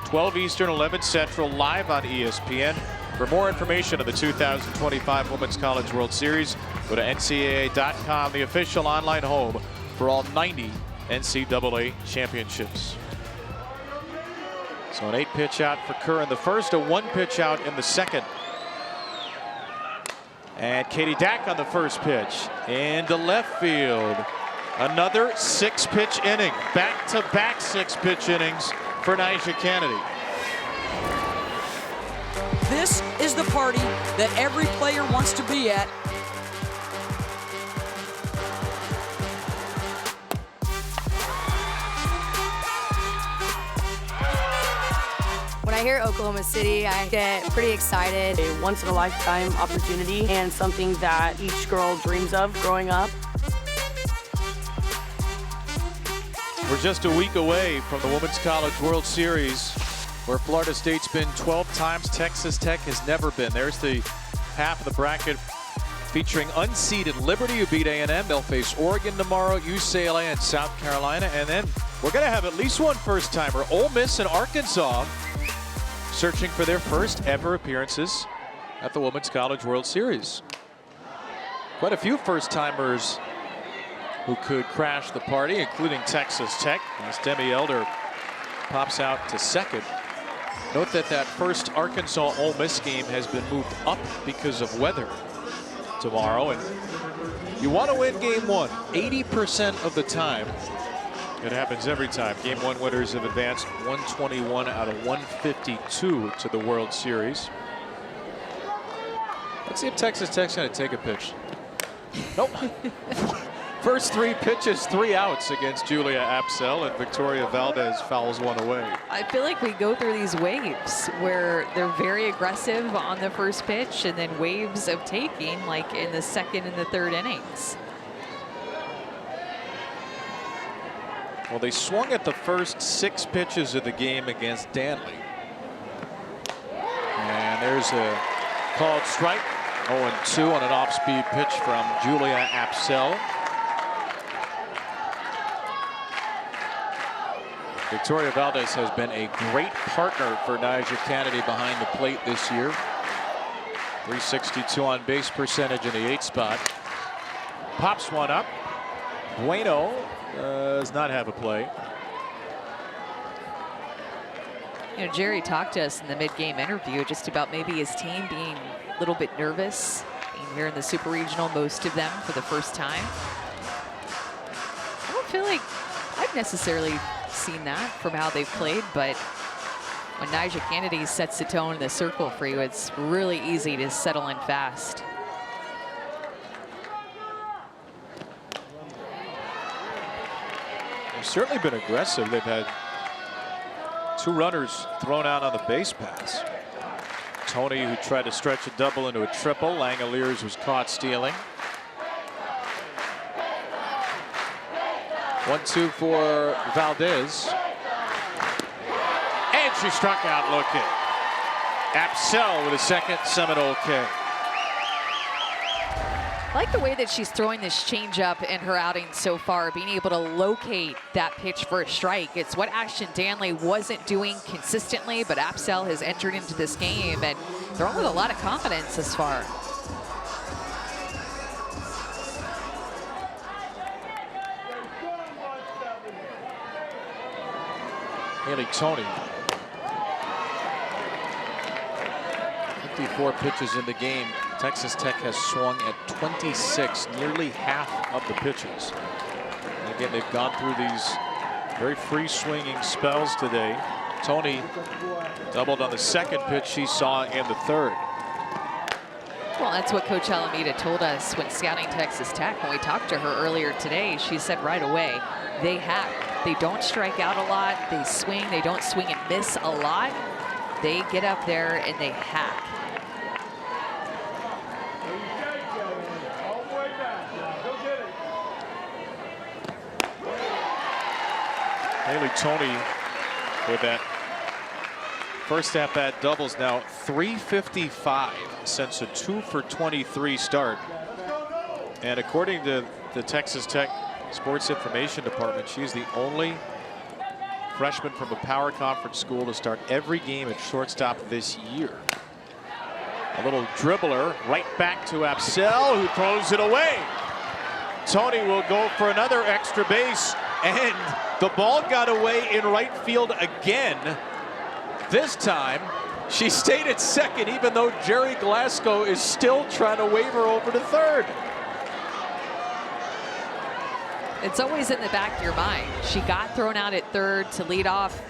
12 Eastern, 11 Central, live on ESPN. For more information on the 2025 Women's College World Series, go to NCAA.com, the official online home for all 90 NCAA championships. So an 8-pitch out for Kerr in the first, a 1-pitch out in the second. And Katie Dak on the first pitch into left field. Another 6-pitch inning. Back-to-back 6-pitch innings for Nyjah Canady. This is the party that every player wants to be at. When I hear Oklahoma City, I get pretty excited. A once-in-a-lifetime opportunity and something that each girl dreams of growing up. We're just a week away from the Women's College World Series, where Florida State's been 12 times. Texas Tech has never been. There's the half of the bracket featuring unseeded Liberty, who beat A&M. They'll face Oregon tomorrow, UCLA, and South Carolina. And then we're going to have at least one first-timer, Ole Miss and Arkansas, searching for their first ever appearances at the Women's College World Series. Quite a few first-timers who could crash the party, including Texas Tech, as Demi Elder pops out to second. Note that that first Arkansas-Ole Miss game has been moved up because of weather tomorrow. And you want to win game 1 80% of the time. It happens every time. Game 1 winners have advanced 121 out of 152 to the World Series. Let's see if Texas Tech's going to take a pitch. Nope. First 3 pitches, 3 outs against Julia Apsell, and Victoria Valdez fouls one away. I feel like we go through these waves where they're very aggressive on the first pitch and then waves of taking, like in the second and the third innings. Well, they swung at the first 6 pitches of the game against Danley. And there's a called strike. 0-2 on an off-speed pitch from Julia Apsell. Victoria Valdez has been a great partner for Nyjah Canady behind the plate this year. 362 on base percentage in the 8th spot. Pops one up. Bueno does not have a play. You know, Jerry talked to us in the mid-game interview just about maybe his team being a little bit nervous, being here in the Super Regional, most of them for the first time. I don't feel like I've necessarily seen that from how they've played, but when Nyjah Canady sets the tone in the circle for you, it's really easy to settle in fast. They've certainly been aggressive. They've had 2 runners thrown out on the base pass. Tony, who tried to stretch a double into a triple. Langoliers was caught stealing. 1-2 for Valdez. And she struck out looking. Apsell with a second Seminole K. I like the way that she's throwing this changeup in her outing so far, being able to locate that pitch for a strike. It's what Ashton Danley wasn't doing consistently, but Apsell has entered into this game and throwing with a lot of confidence this far. Haley Tony. 54 pitches in the game. Texas Tech has swung at 26, nearly half of the pitches. And again, they've gone through these very free swinging spells today. Tony doubled on the second pitch she saw in the third. Well, that's what Coach Alameda told us when scouting Texas Tech. When we talked to her earlier today, she said right away, they hack. They don't strike out a lot. They swing. They don't swing and miss a lot. They get up there and they hack. Haley Tony with that first at-bat doubles, now 355 since a 2-for-23 start. And according to the Texas Tech Sports Information Department, she's the only freshman from a power conference school to start every game at shortstop this year. A little dribbler right back to Apsell, who throws it away. Tony will go for another extra base, and the ball got away in right field again. This time, she stayed at second, even though Jerry Glasgow is still trying to wave her over to third. It's always in the back of your mind. She got thrown out at third to lead off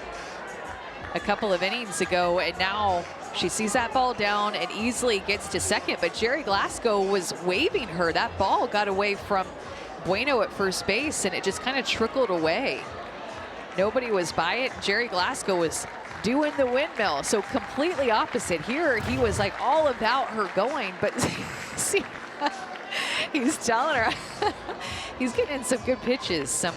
a couple of innings ago, and now she sees that ball down and easily gets to second, but Jerry Glasgow was waving her. That ball got away from Bueno at first base, and it just kind of trickled away. Nobody was by it. Jerry Glasgow was doing the windmill, so completely opposite. Here, he was like all about her going, but see, he's telling her, he's getting some good pitches, some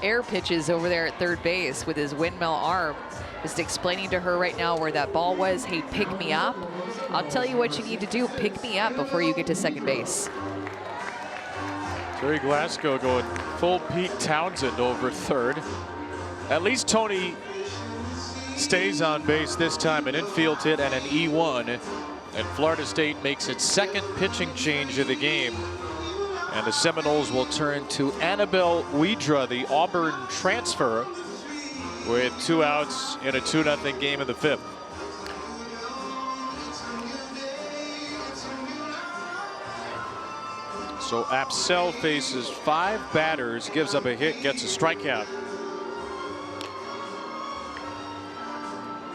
air pitches over there at third base with his windmill arm. Just explaining to her right now where that ball was. Hey, pick me up. I'll tell you what you need to do. Pick me up before you get to second base. Jerry Glasgow going full Pete Townsend over third. At least Tony stays on base this time. An infield hit and an E1. And Florida State makes its second pitching change of the game. And the Seminoles will turn to Annabelle Wedra, the Auburn transfer, with 2 outs in a 2-0 game in the 5th. So Apsell faces 5 batters, gives up a hit, gets a strikeout.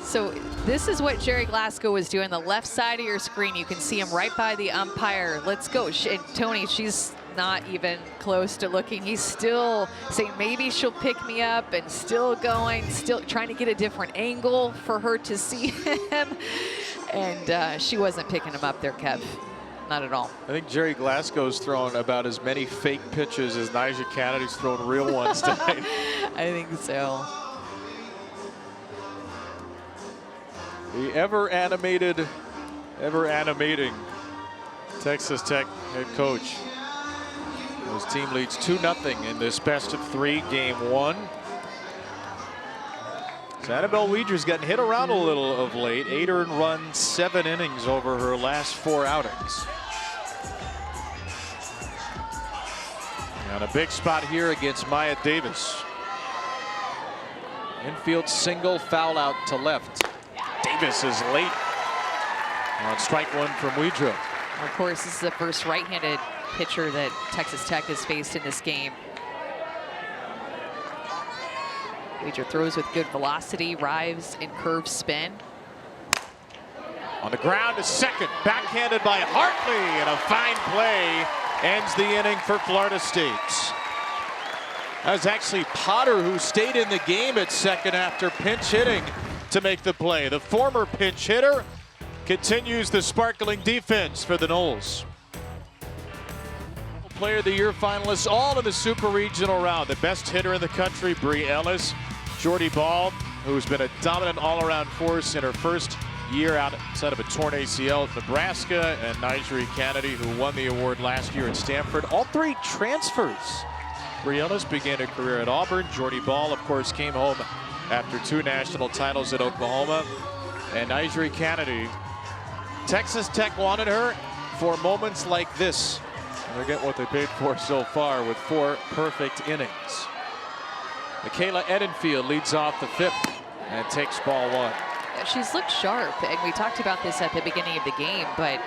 So this is what Jerry Glasgow was doing. The left side of your screen, you can see him right by the umpire. Let's go. And Tony, she's not even close to looking. He's still saying maybe she'll pick me up, and still going, still trying to get a different angle for her to see him. And she wasn't picking him up there, Kev. Not at all. I think Jerry Glasgow's thrown about as many fake pitches as Nyjah Canady's thrown real ones tonight. I think so. The ever animating Texas Tech head coach. His team leads 2-0 in this best-of-3 game 1. So Annabelle Weidger's gotten hit around a little of late. 8 earned runs, 7 innings over her last 4 outings. And a big spot here against Maya Davis. Infield single, foul out to left. Davis is late on strike 1 from Weidger. Of course, this is the first right-handed pitcher that Texas Tech has faced in this game. Weidger throws with good velocity, rives, and curve spin. On the ground to second, backhanded by Hartley, and a fine play ends the inning for Florida State. That was actually Potter who stayed in the game at second after pinch hitting to make the play. The former pinch hitter continues the sparkling defense for the Noles. Player of the Year finalists all in the Super Regional round. The best hitter in the country, Bree Ellis. Jordy Ball, who's been a dominant all-around force in her first year outside of a torn ACL at Nebraska, and Nyjah Canady, who won the award last year at Stanford. All 3 transfers. Bree Ellis began her career at Auburn. Jordy Ball, of course, came home after 2 national titles at Oklahoma. And Nyjah Canady, Texas Tech wanted her for moments like this. And they get what they paid for so far with 4 perfect innings. Michaela Edenfield leads off the 5th and takes ball 1. She's looked sharp, and we talked about this at the beginning of the game, but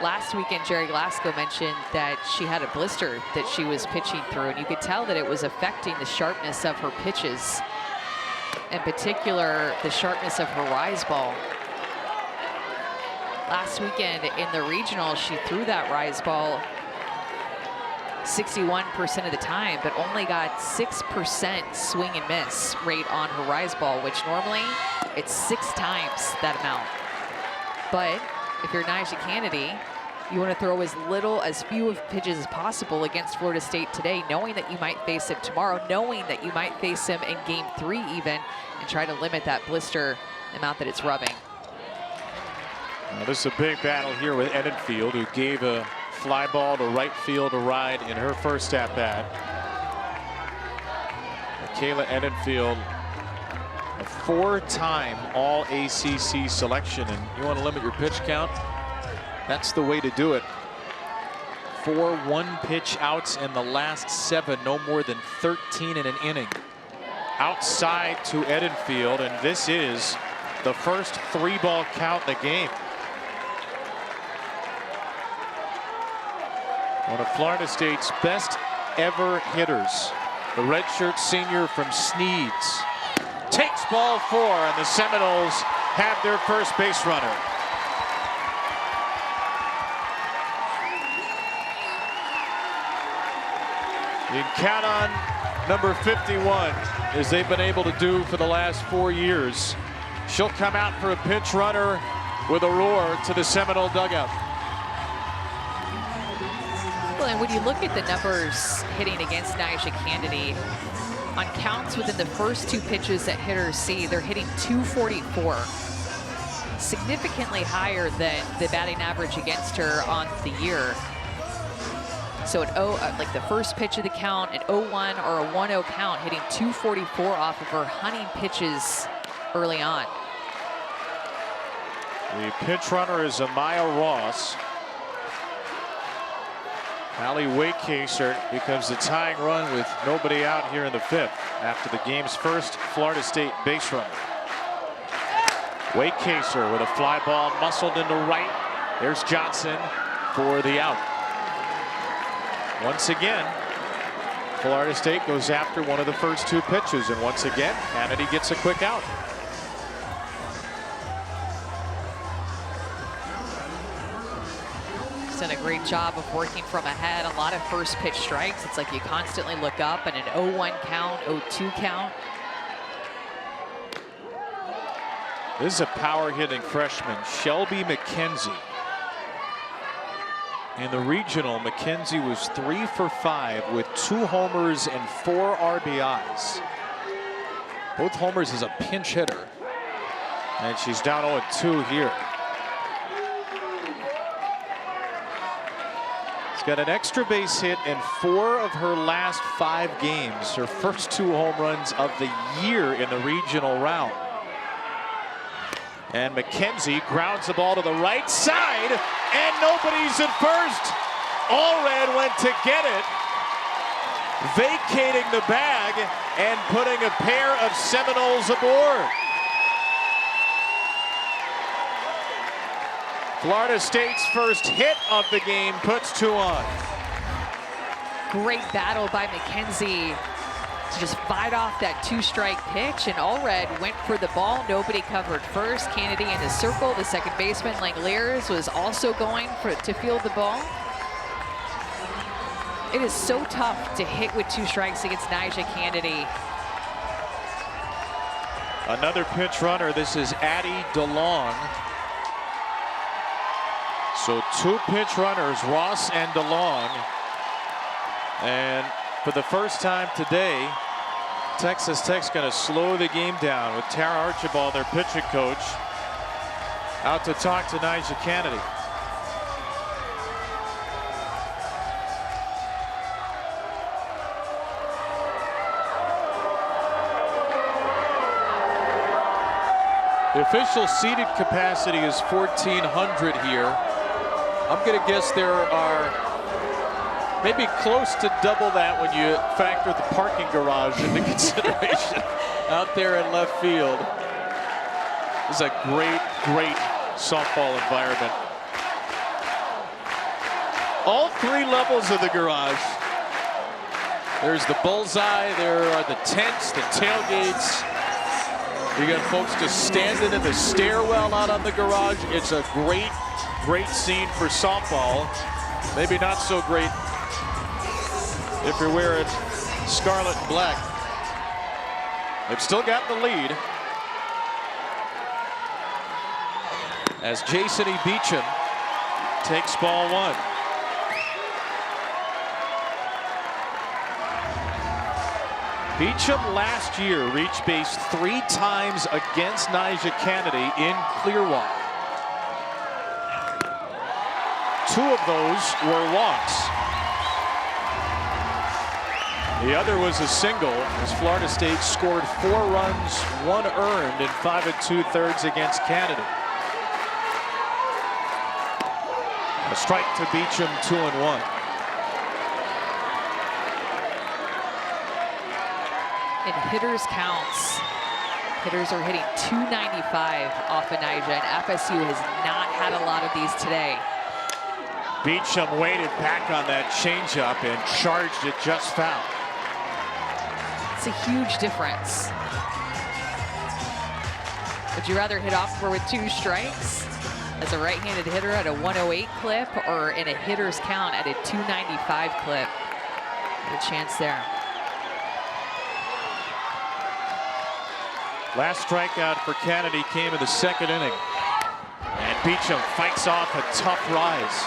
last weekend Jerry Glasgow mentioned that she had a blister that she was pitching through, and you could tell that it was affecting the sharpness of her pitches, in particular the sharpness of her rise ball. Last weekend in the regional, she threw that rise ball 61% of the time, but only got 6% swing and miss rate on her rise ball, which normally it's 6 times that amount. But if you're Nyjah Canady, you want to throw as few of pitches as possible against Florida State today, knowing that you might face him tomorrow, knowing that you might face him in game 3 even, and try to limit that blister amount that it's rubbing. Now, this is a big battle here with Edenfield, who gave a fly ball to right field a ride in her first at-bat. Michaela Edenfield, a 4-time All-ACC selection, and you want to limit your pitch count? That's the way to do it. 4 one-pitch outs in the last 7, no more than 13 in an inning. Outside to Edenfield, and this is the first 3-ball count in the game. One of Florida State's best ever hitters, the redshirt senior from Sneads, takes ball 4, and the Seminoles have their first base runner. You can count on number 51, as they've been able to do for the last 4 years. She'll come out for a pinch runner with a roar to the Seminole dugout. Well, and when you look at the numbers hitting against Nyjah Canady, on counts within the first 2 pitches that hitters see, they're hitting 244. Significantly higher than the batting average against her on the year. So at like the first pitch of the count, an 0-1 or a 1-0 count, hitting 244 off of her hunting pitches early on. The pinch runner is Amaya Ross. Allie Wakecaser becomes the tying run with nobody out here in the 5th after the game's first Florida State base runner. Wakecaser with a fly ball muscled into right. There's Johnson for the out. Once again, Florida State goes after one of the first 2 pitches, and once again, Canady gets a quick out. Tech's done a great job of working from ahead. A lot of first pitch strikes. It's like you constantly look up and an 0-1 count, 0-2 count. This is a power hitting freshman, Shelby McKenzie. In the regional, McKenzie was 3 for 5 with 2 homers and 4 RBIs. Both homers as a pinch hitter. And she's down 0-2 here. She's got an extra base hit in 4 of her last 5 games. Her first 2 home runs of the year in the regional round. And McKenzie grounds the ball to the right side, and nobody's at first. Allred went to get it, vacating the bag and putting a pair of Seminoles aboard. Florida State's first hit of the game puts 2 on. Great battle by McKenzie to just fight off that 2-strike pitch, and Allred went for the ball. Nobody covered first. Canady in the circle. The second baseman, Langeliers, was also going to field the ball. It is so tough to hit with 2 strikes against Nyjah Canady. Another pinch runner. This is Addie DeLong. So 2 pinch runners, Ross and DeLong. And for the first time today, Texas Tech's going to slow the game down with Tara Archibald, their pitching coach, out to talk to Nyjah Canady. The official seated capacity is 1,400 here. I'm going to guess there are maybe close to double that when you factor the parking garage into consideration out there in left field. This is a great, great softball environment. All 3 levels of the garage. There's the bullseye, there are the tents, the tailgates. You got folks just standing in the stairwell out on the garage. It's a great, great scene for softball. Maybe not so great if you're wearing scarlet and black. They've still got the lead as Jason E. Beecham takes ball 1. Beecham last year reached base 3 times against Nyjah Canady in Clearwater. 2 of those were walks. The other was a single as Florida State scored 4 runs, 1 earned in 5 2/3 against Canady. A strike to Beecham, 2-1. In hitters counts, hitters are hitting 295 off of Nyjah, and FSU has not had a lot of these today. Beecham waited back on that changeup and charged it just foul. It's a huge difference. Would you rather hit off with 2 strikes as a right-handed hitter at a 108 clip, or in a hitter's count at a 295 clip? Good chance there. Last strikeout for Canady came in the 2nd inning. And Beecham fights off a tough rise.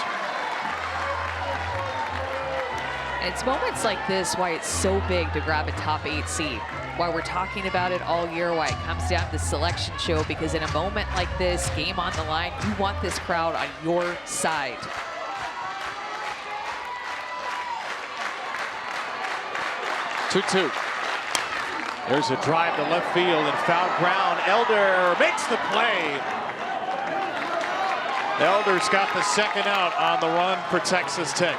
And it's moments like this why it's so big to grab a top 8 seed. Why we're talking about it all year, why it comes down to the selection show, because in a moment like this, game on the line, you want this crowd on your side. Two. There's a drive to left field and foul ground. Elder makes the play. Elder's got the 2nd out on the run for Texas Tech.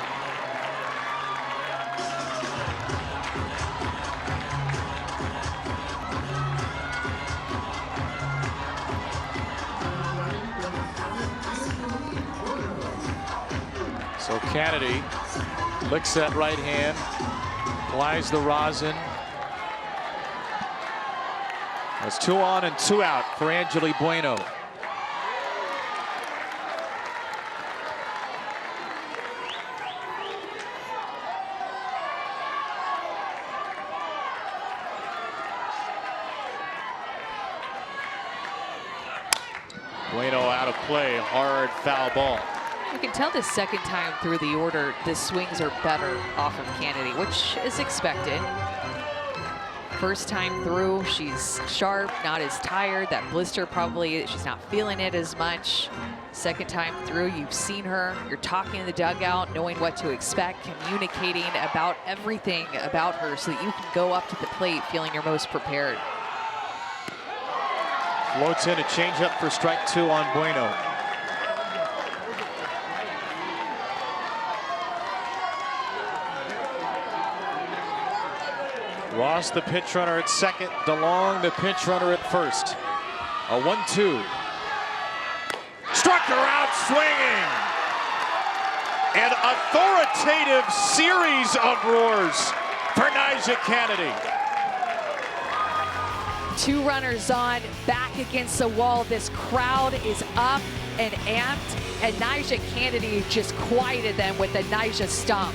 So Canady licks that right hand, applies the rosin. That's 2 on and 2 out for Angeli Bueno. play, hard foul ball. You can tell the second time through the order, the swings are better off of Canady, which is expected. First time through, she's sharp, not as tired. That blister probably, she's not feeling it as much. Second time through, you've seen her. You're talking in the dugout, knowing what to expect, communicating about everything about her so that you can go up to the plate feeling you're most prepared. Floats in a changeup for strike 2 on Bueno. Ross, the pitch runner at second. DeLong, the pinch runner at first. A 1-2. Struck her out swinging. An authoritative series of roars for Nyjah Canady. 2 runners on, back against the wall. This crowd is up and amped, and Nyjah Canady just quieted them with the Nyjah stomp.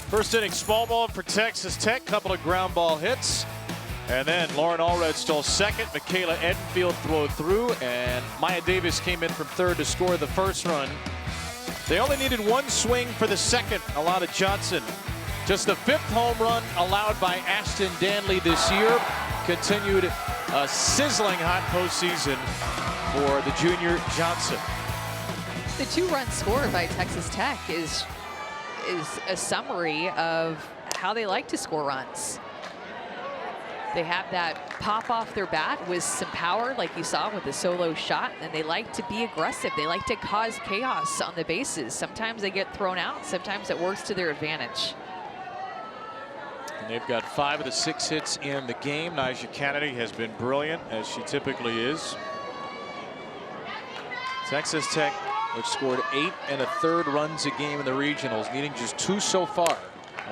First inning, small ball for Texas Tech. Couple of ground ball hits. And then Lauren Allred stole second. Michaela Edenfield threw through. And Maya Davis came in from third to score the first run. They only needed 1 swing for the second. Alana Johnson. Just the 5th home run allowed by Ashton Danley this year. Continued a sizzling hot postseason for the junior Johnson. The 2-run score by Texas Tech is a summary of how they like to score runs. They have that pop off their bat with some power, like you saw with the solo shot, and they like to be aggressive. They like to cause chaos on the bases. Sometimes they get thrown out, sometimes it works to their advantage. And they've got 5 of the 6 hits in the game. Nyjah Canady has been brilliant, as she typically is. Texas Tech, which scored 8 1/3 runs a game in the regionals, needing just 2 so far.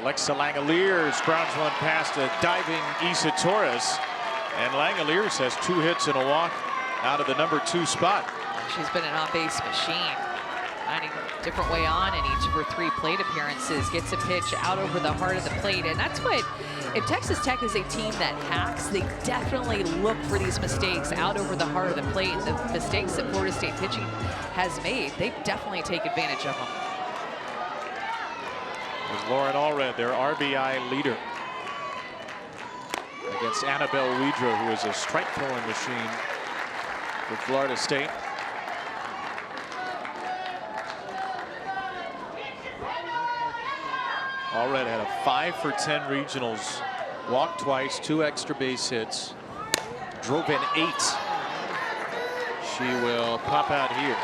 Alexa Langeliers grounds one past a diving Isa Torres. And Langeliers has 2 hits and a walk out of the number 2 spot. She's been an on-base machine. Finding a different way on in each of her 3 plate appearances. Gets a pitch out over the heart of the plate. And that's what, if Texas Tech is a team that hacks, they definitely look for these mistakes out over the heart of the plate. The mistakes that Florida State pitching has made, they definitely take advantage of them. There's Lauren Allred, their RBI leader, against Annabelle Wedra, who is a strike throwing machine for Florida State. Allred had a 5 for 10 regionals, walked twice, 2 extra base hits, drove in 8. She will pop out here.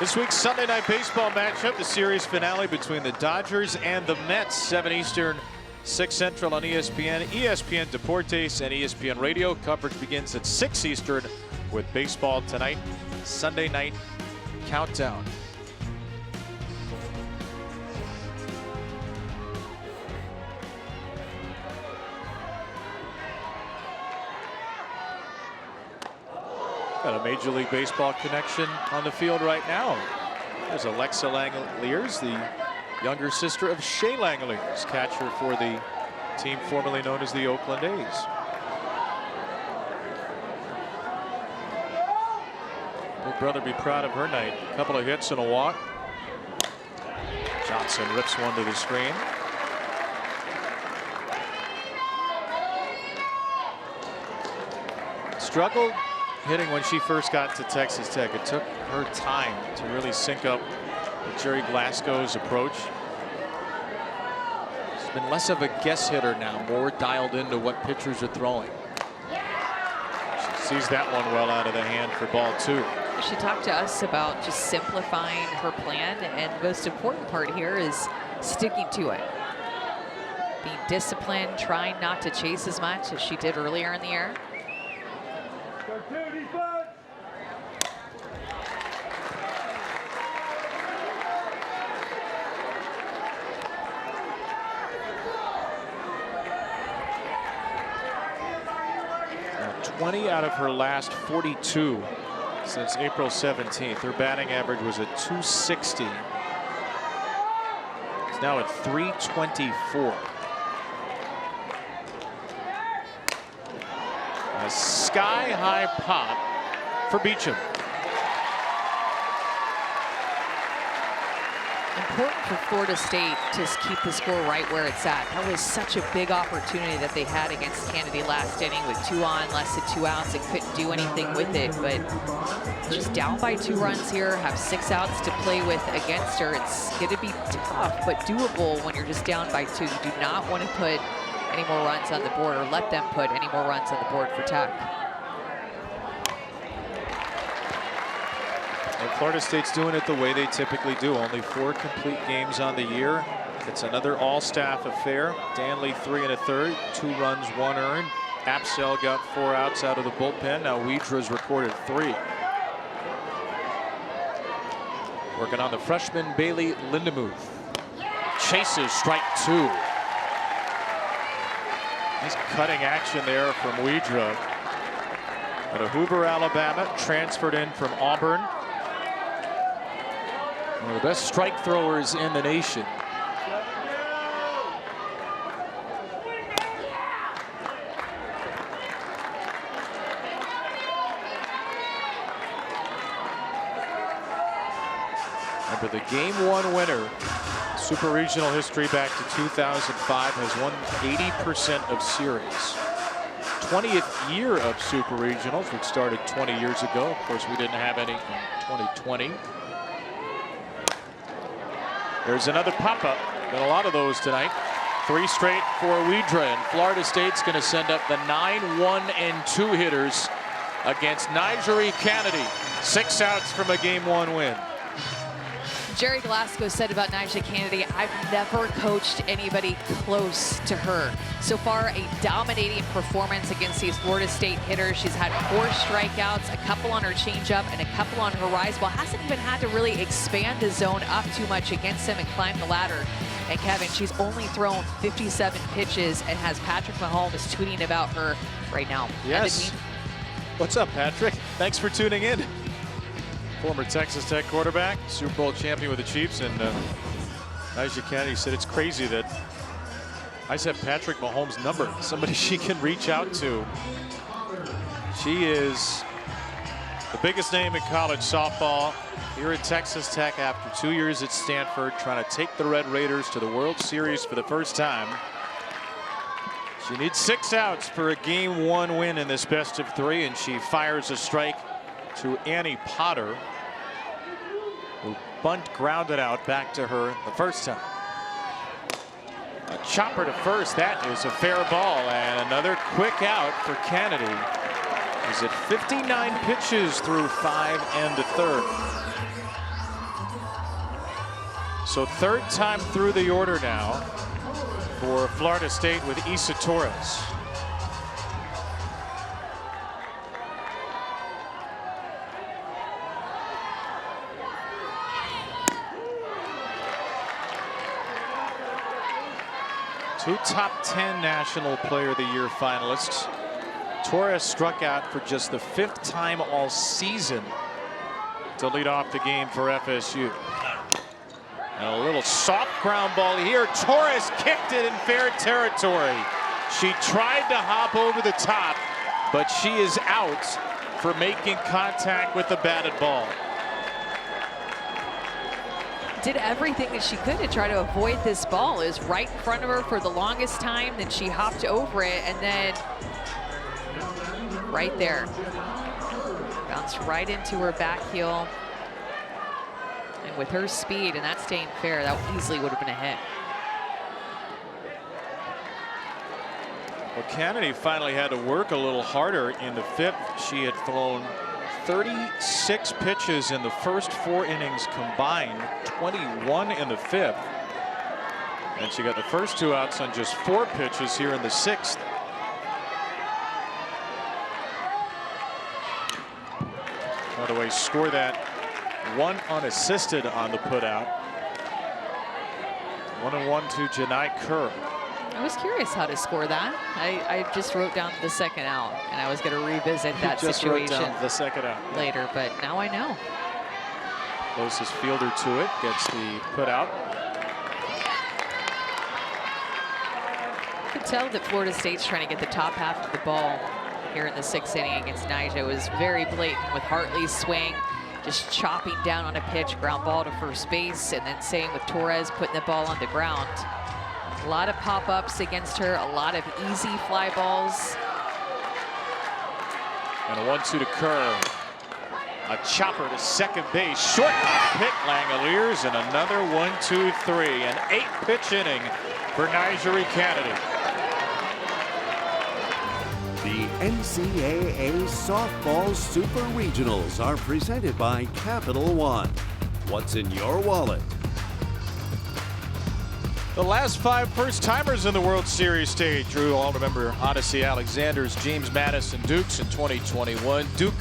This week's Sunday Night Baseball matchup, the series finale between the Dodgers and the Mets, 7 Eastern, 6 Central on ESPN, ESPN Deportes, and ESPN Radio. Coverage begins at 6 Eastern with baseball tonight. Sunday night countdown. Got a Major League Baseball connection on the field right now. There's Alexa Langeliers, the younger sister of Shea Langeliers, catcher for the team formerly known as the Oakland A's. Big brother be proud of her night. A couple of hits and a walk. Johnson rips one to the screen. Struggled hitting when she first got to Texas Tech. It took her time to really sync up with Jerry Glasgow's approach. She's been less of a guess hitter now, more dialed into what pitchers are throwing. She sees that one well out of the hand for ball 2. She talked to us about just simplifying her plan, and the most important part here is sticking to it. Being disciplined, trying not to chase as much as she did earlier in the year. Now 20 out of her last 42 since April 17th. Her batting average was at 260. It's now at 324. A sky-high pop for Beecham. Important for Florida State to keep the score right where it's at. That was such a big opportunity that they had against Canady last inning with 2 on, less than 2 outs, and couldn't do anything with it. But just down by 2 runs here, have 6 outs to play with against her. It's going to be tough, but doable when you're just down by 2. You do not want to put any more runs on the board, or let them put any more runs on the board for Tech. And Florida State's doing it the way they typically do. Only 4 complete games on the year. It's another all-staff affair. Danley 3 1/3, 2 runs, 1 earned. Apsell got 4 outs out of the bullpen. Now Weedra's recorded 3. Working on the freshman Bailey Lindemuth. Chases strike 2. Nice cutting action there from Weedra. Out of Hoover, Alabama, transferred in from Auburn. One of the best strike throwers in the nation. Remember, the Game 1 winner, Super Regional history back to 2005, has won 80% of series. 20th year of Super Regionals, which started 20 years ago. Of course, we didn't have any in 2020. There's another pop-up. Got a lot of those tonight. 3 straight for Weedra, and Florida State's going to send up the 9-1-2 hitters against Nigeri Canady. 6 outs from a Game 1 win. Jerry Glasgow said about Nigeri Canady, I've never coached anybody close to her. So far, a dominating performance against these Florida State hitters. She's had 4 strikeouts, a couple on her changeup, and a couple on her rise ball. Hasn't even had to really expand the zone up too much against them and climb the ladder. And Kevin, she's only thrown 57 pitches and has Patrick Mahomes tweeting about her right now. Yes. What's up, Patrick? Thanks for tuning in. Former Texas Tech quarterback, Super Bowl champion with the Chiefs, and Nigeri Canady said it's crazy that I said Patrick Mahomes' number, somebody she can reach out to. She is the biggest name in college softball here at Texas Tech after 2 years at Stanford, trying to take the Red Raiders to the World Series for the first time. She needs 6 outs for a Game 1 win in this best of 3, and she fires a strike to Annie Potter, who bunt grounded out back to her the first time. A chopper to first. That is a fair ball, and another quick out for Canady. Is it 59 pitches through 5 1/3? So 3rd time through the order now for Florida State with Isa Torres. Two top 10 National Player of the Year finalists. Torres struck out for just the 5th time all season to lead off the game for FSU. And a little soft ground ball here. Torres kicked it in fair territory. She tried to hop over the top, but she is out for making contact with the batted ball. Did everything that she could to try to avoid this ball. It was right in front of her for the longest time. Then she hopped over it, and then right there, bounced right into her back heel. And with her speed and that staying fair, that easily would have been a hit. Well, Canady finally had to work a little harder in the 5th. She had thrown 36 pitches in the first 4 innings combined, 21 in the 5th. And she got the first 2 outs on just 4 pitches here in the 6th. By the way, score that 1 unassisted on the putout. 1-1 to Janai Kerr. I was curious how to score that. I just wrote down the 2nd out, and I was going to revisit that situation wrote down the 2nd out later, but now I know. Closest fielder to it gets the putout. You could tell that Florida State's trying to get the top half of the ball here in the 6th inning against Nyjah. It was very blatant with Hartley's swing, just chopping down on a pitch, ground ball to first base, and then same with Torres putting the ball on the ground. A lot of pop-ups against her, a lot of easy fly balls. And a 1-2 to Kerr. A chopper to second base. Short hit Langoliers, and another 1-2-3. An 8-pitch inning for Nyjah Canady. The NCAA Softball Super Regionals are presented by Capital One. What's in your wallet? The last 5 first-timers in the World Series stage. Drew, all remember Odyssey Alexander's, James Madison Dukes in 2021. Duke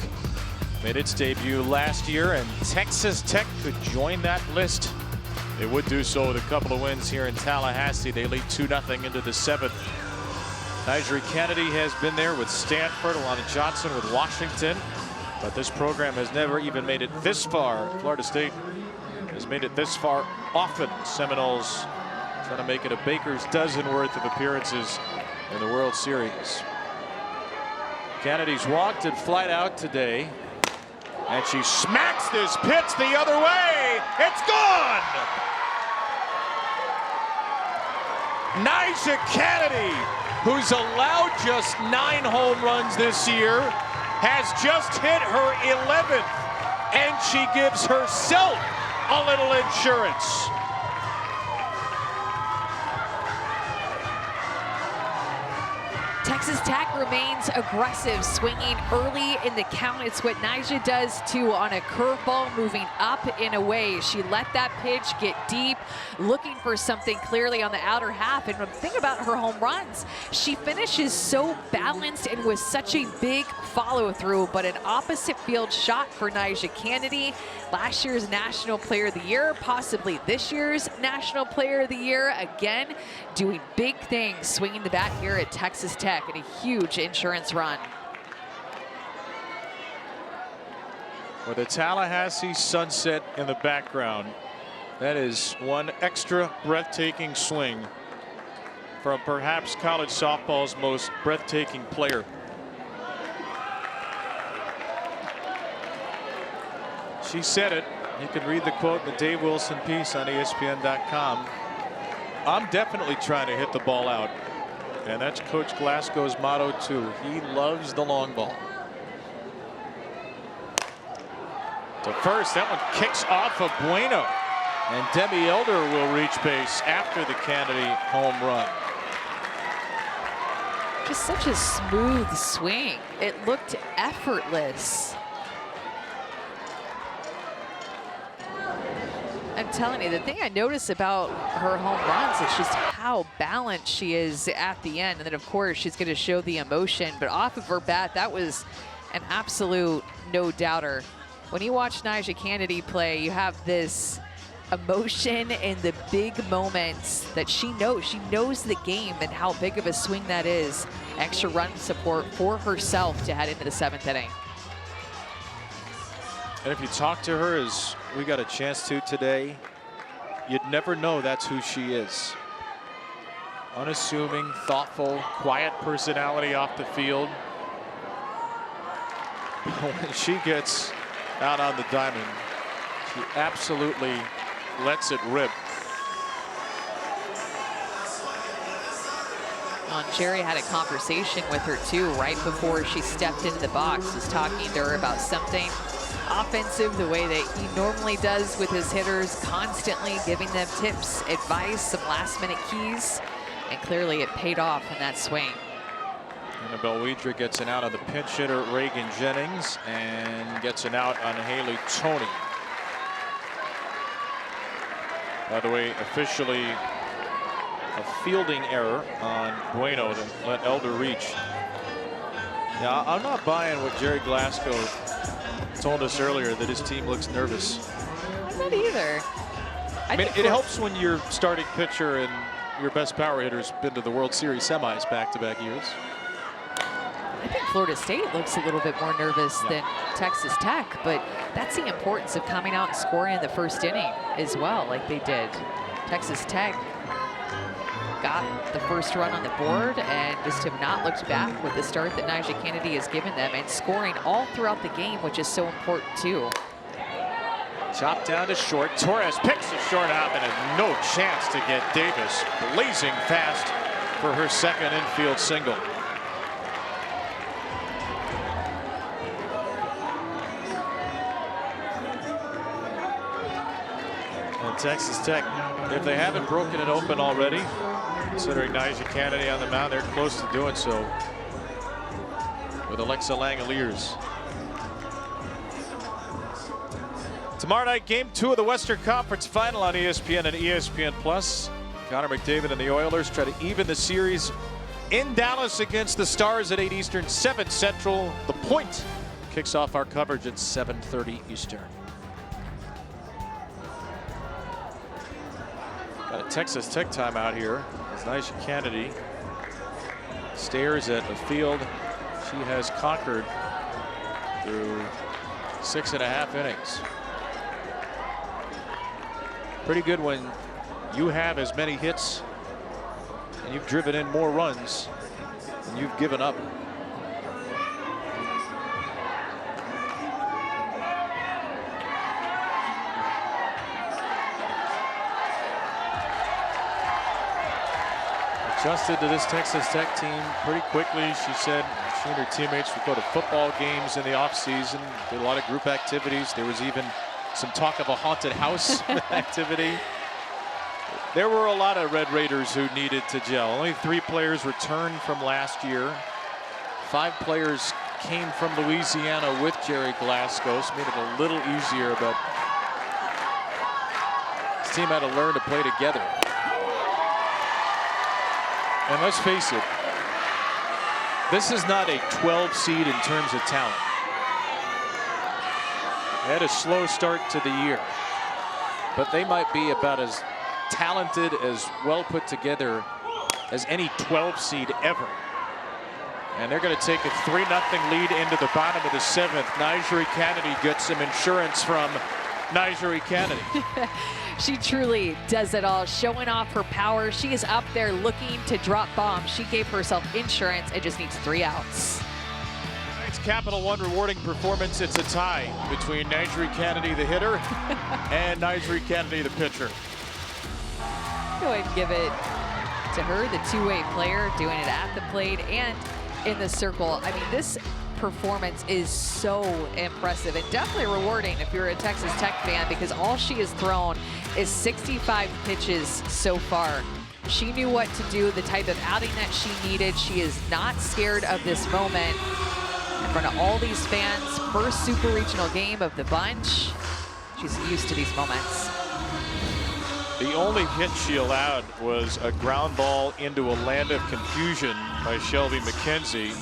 made its debut last year, and Texas Tech could join that list. They would do so with a couple of wins here in Tallahassee. They lead 2-0 into the 7th. Nyjah Canady has been there with Stanford, Alana Johnson with Washington, but this program has never even made it this far. Florida State has made it this far often. Seminoles trying to make it a baker's dozen worth of appearances in the World Series. Canady's walked and flied out today, and she smacks this pitch the other way. It's gone! Nyjah Canady, who's allowed just 9 home runs this year, has just hit her 11th, and she gives herself a little insurance. Texas Tech remains aggressive, swinging early in the count. It's what Nyjah does too on a curveball, moving up and away. She let that pitch get deep, looking for something clearly on the outer half. And think about her home runs. She finishes so balanced and with such a big follow through, but an opposite field shot for Nyjah Canady. Last year's National Player of the Year, possibly this year's National Player of the Year. Again, doing big things, swinging the bat here at Texas Tech, and a huge insurance run. With a Tallahassee sunset in the background, that is one extra breathtaking swing from perhaps college softball's most breathtaking player. She said it. You can read the quote in the Dave Wilson piece on ESPN.com. I'm definitely trying to hit the ball out. And that's Coach Glasgow's motto too. He loves the long ball. To first, that one kicks off of Bueno. And Demi Elder will reach base after the Canady home run. Just such a smooth swing. It looked effortless. I'm telling you, the thing I notice about her home runs is just how balanced she is at the end. And then, of course, she's going to show the emotion. But off of her bat, that was an absolute no-doubter. When you watch Nyjah Canady play, you have this emotion in the big moments that she knows. She knows the game and how big of a swing that is. Extra run support for herself to head into the 7th inning. And if you talk to her, as we got a chance to today, you'd never know that's who she is. Unassuming, thoughtful, quiet personality off the field. When she gets out on the diamond, she absolutely lets it rip. Jerry had a conversation with her too right before she stepped into the box, was talking to her about something offensive, the way that he normally does with his hitters, constantly giving them tips, advice, some last-minute keys, and clearly it paid off in that swing. Annabelle Weidra gets an out on the pinch hitter Reagan Jennings and gets an out on Haley Toney. By the way, officially a fielding error on Bueno to let Elder reach. Now, I'm not buying what Jerry Glasgow told us earlier, that his team looks nervous. I'm not either. I mean, it helps when your starting pitcher and your best power hitter's been to the World Series semis back-to-back years. I think Florida State looks a little bit more nervous than Texas Tech, but that's the importance of coming out and scoring in the first inning as well, like they did. Texas Tech got the first run on the board and just have not looked back with the start that Nyjah Canady has given them, and scoring all throughout the game, which is so important too. Chopped down to short. Torres picks the short hop and has no chance to get Davis blazing fast for her second infield single. And Texas Tech, if they haven't broken it open already, considering Nyjah Canady on the mound, they're close to doing so with Alexa Langoliers. Tomorrow night, game 2 of the Western Conference Final on ESPN and ESPN+. Connor McDavid and the Oilers try to even the series in Dallas against the Stars at 8 Eastern, 7 Central. The Point kicks off our coverage at 7:30 Eastern. Got a Texas Tech timeout here as Nyjah Canady stares at a field she has conquered through 6.5 innings. Pretty good when you have as many hits and you've driven in more runs than you've given up. Adjusted to this Texas Tech team pretty quickly. She said she and her teammates would go to football games in the offseason, did a lot of group activities. There was even some talk of a haunted house activity. There were a lot of Red Raiders who needed to gel. Only 3 players returned from last year. 5 players came from Louisiana with Jerry Glasgow, so made it a little easier, but this team had to learn to play together. And let's face it, this is not a 12 seed in terms of talent. They had a slow start to the year, but they might be about as talented, as well put together as any 12 seed ever. And they're going to take a 3-0 lead into the bottom of the 7th. Nyjah Canady gets some insurance from Nyjah Canady. She truly does it all, showing off her power. She is up there looking to drop bombs. She gave herself insurance and just needs 3 outs. It's Capital One rewarding performance. It's a tie between Nyjah Canady, the hitter, and Nyjah Canady, the pitcher. Go ahead and give it to her, the two-way player, doing it at the plate and in the circle. I mean, this performance is so impressive and definitely rewarding if you're a Texas Tech fan, because all she has thrown is 65 pitches so far. She knew what to do, the type of outing that she needed. She is not scared of this moment. In front of all these fans, first Super Regional game of the bunch. She's used to these moments. The only hit she allowed was a ground ball into a land of confusion by Shelby McKenzie,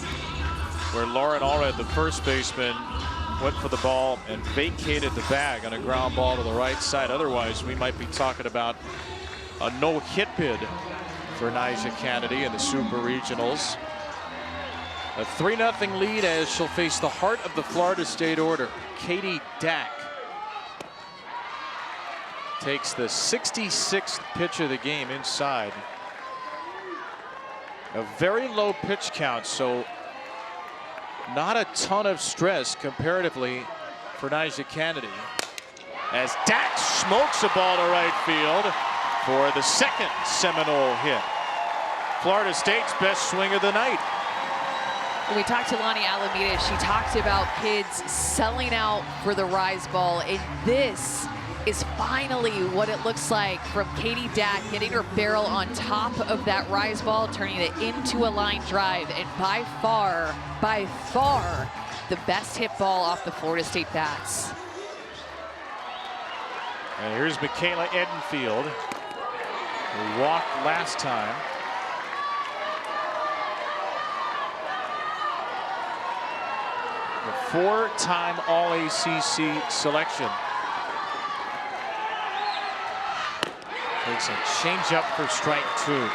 where Lauren Allred, the first baseman, went for the ball and vacated the bag on a ground ball to the right side. Otherwise, we might be talking about a no-hit bid for Nyjah Canady in the Super Regionals. A 3-0 lead as she'll face the heart of the Florida State order. Katie Dack takes the 66th pitch of the game inside. A very low pitch count, so not a ton of stress comparatively for Nyjah Canady. As Dack smokes a ball to right field for the second Seminole hit. Florida State's best swing of the night. When we talked to Lonnie Alameda, she talked about kids selling out for the rise ball, and this is finally what it looks like from Katie Dack, getting her barrel on top of that rise ball, turning it into a line drive, and by far, the best hit ball off the Florida State bats. And here's Michaela Edenfield, who walked last time. The 4-time All-ACC selection. Takes a changeup for strike 2.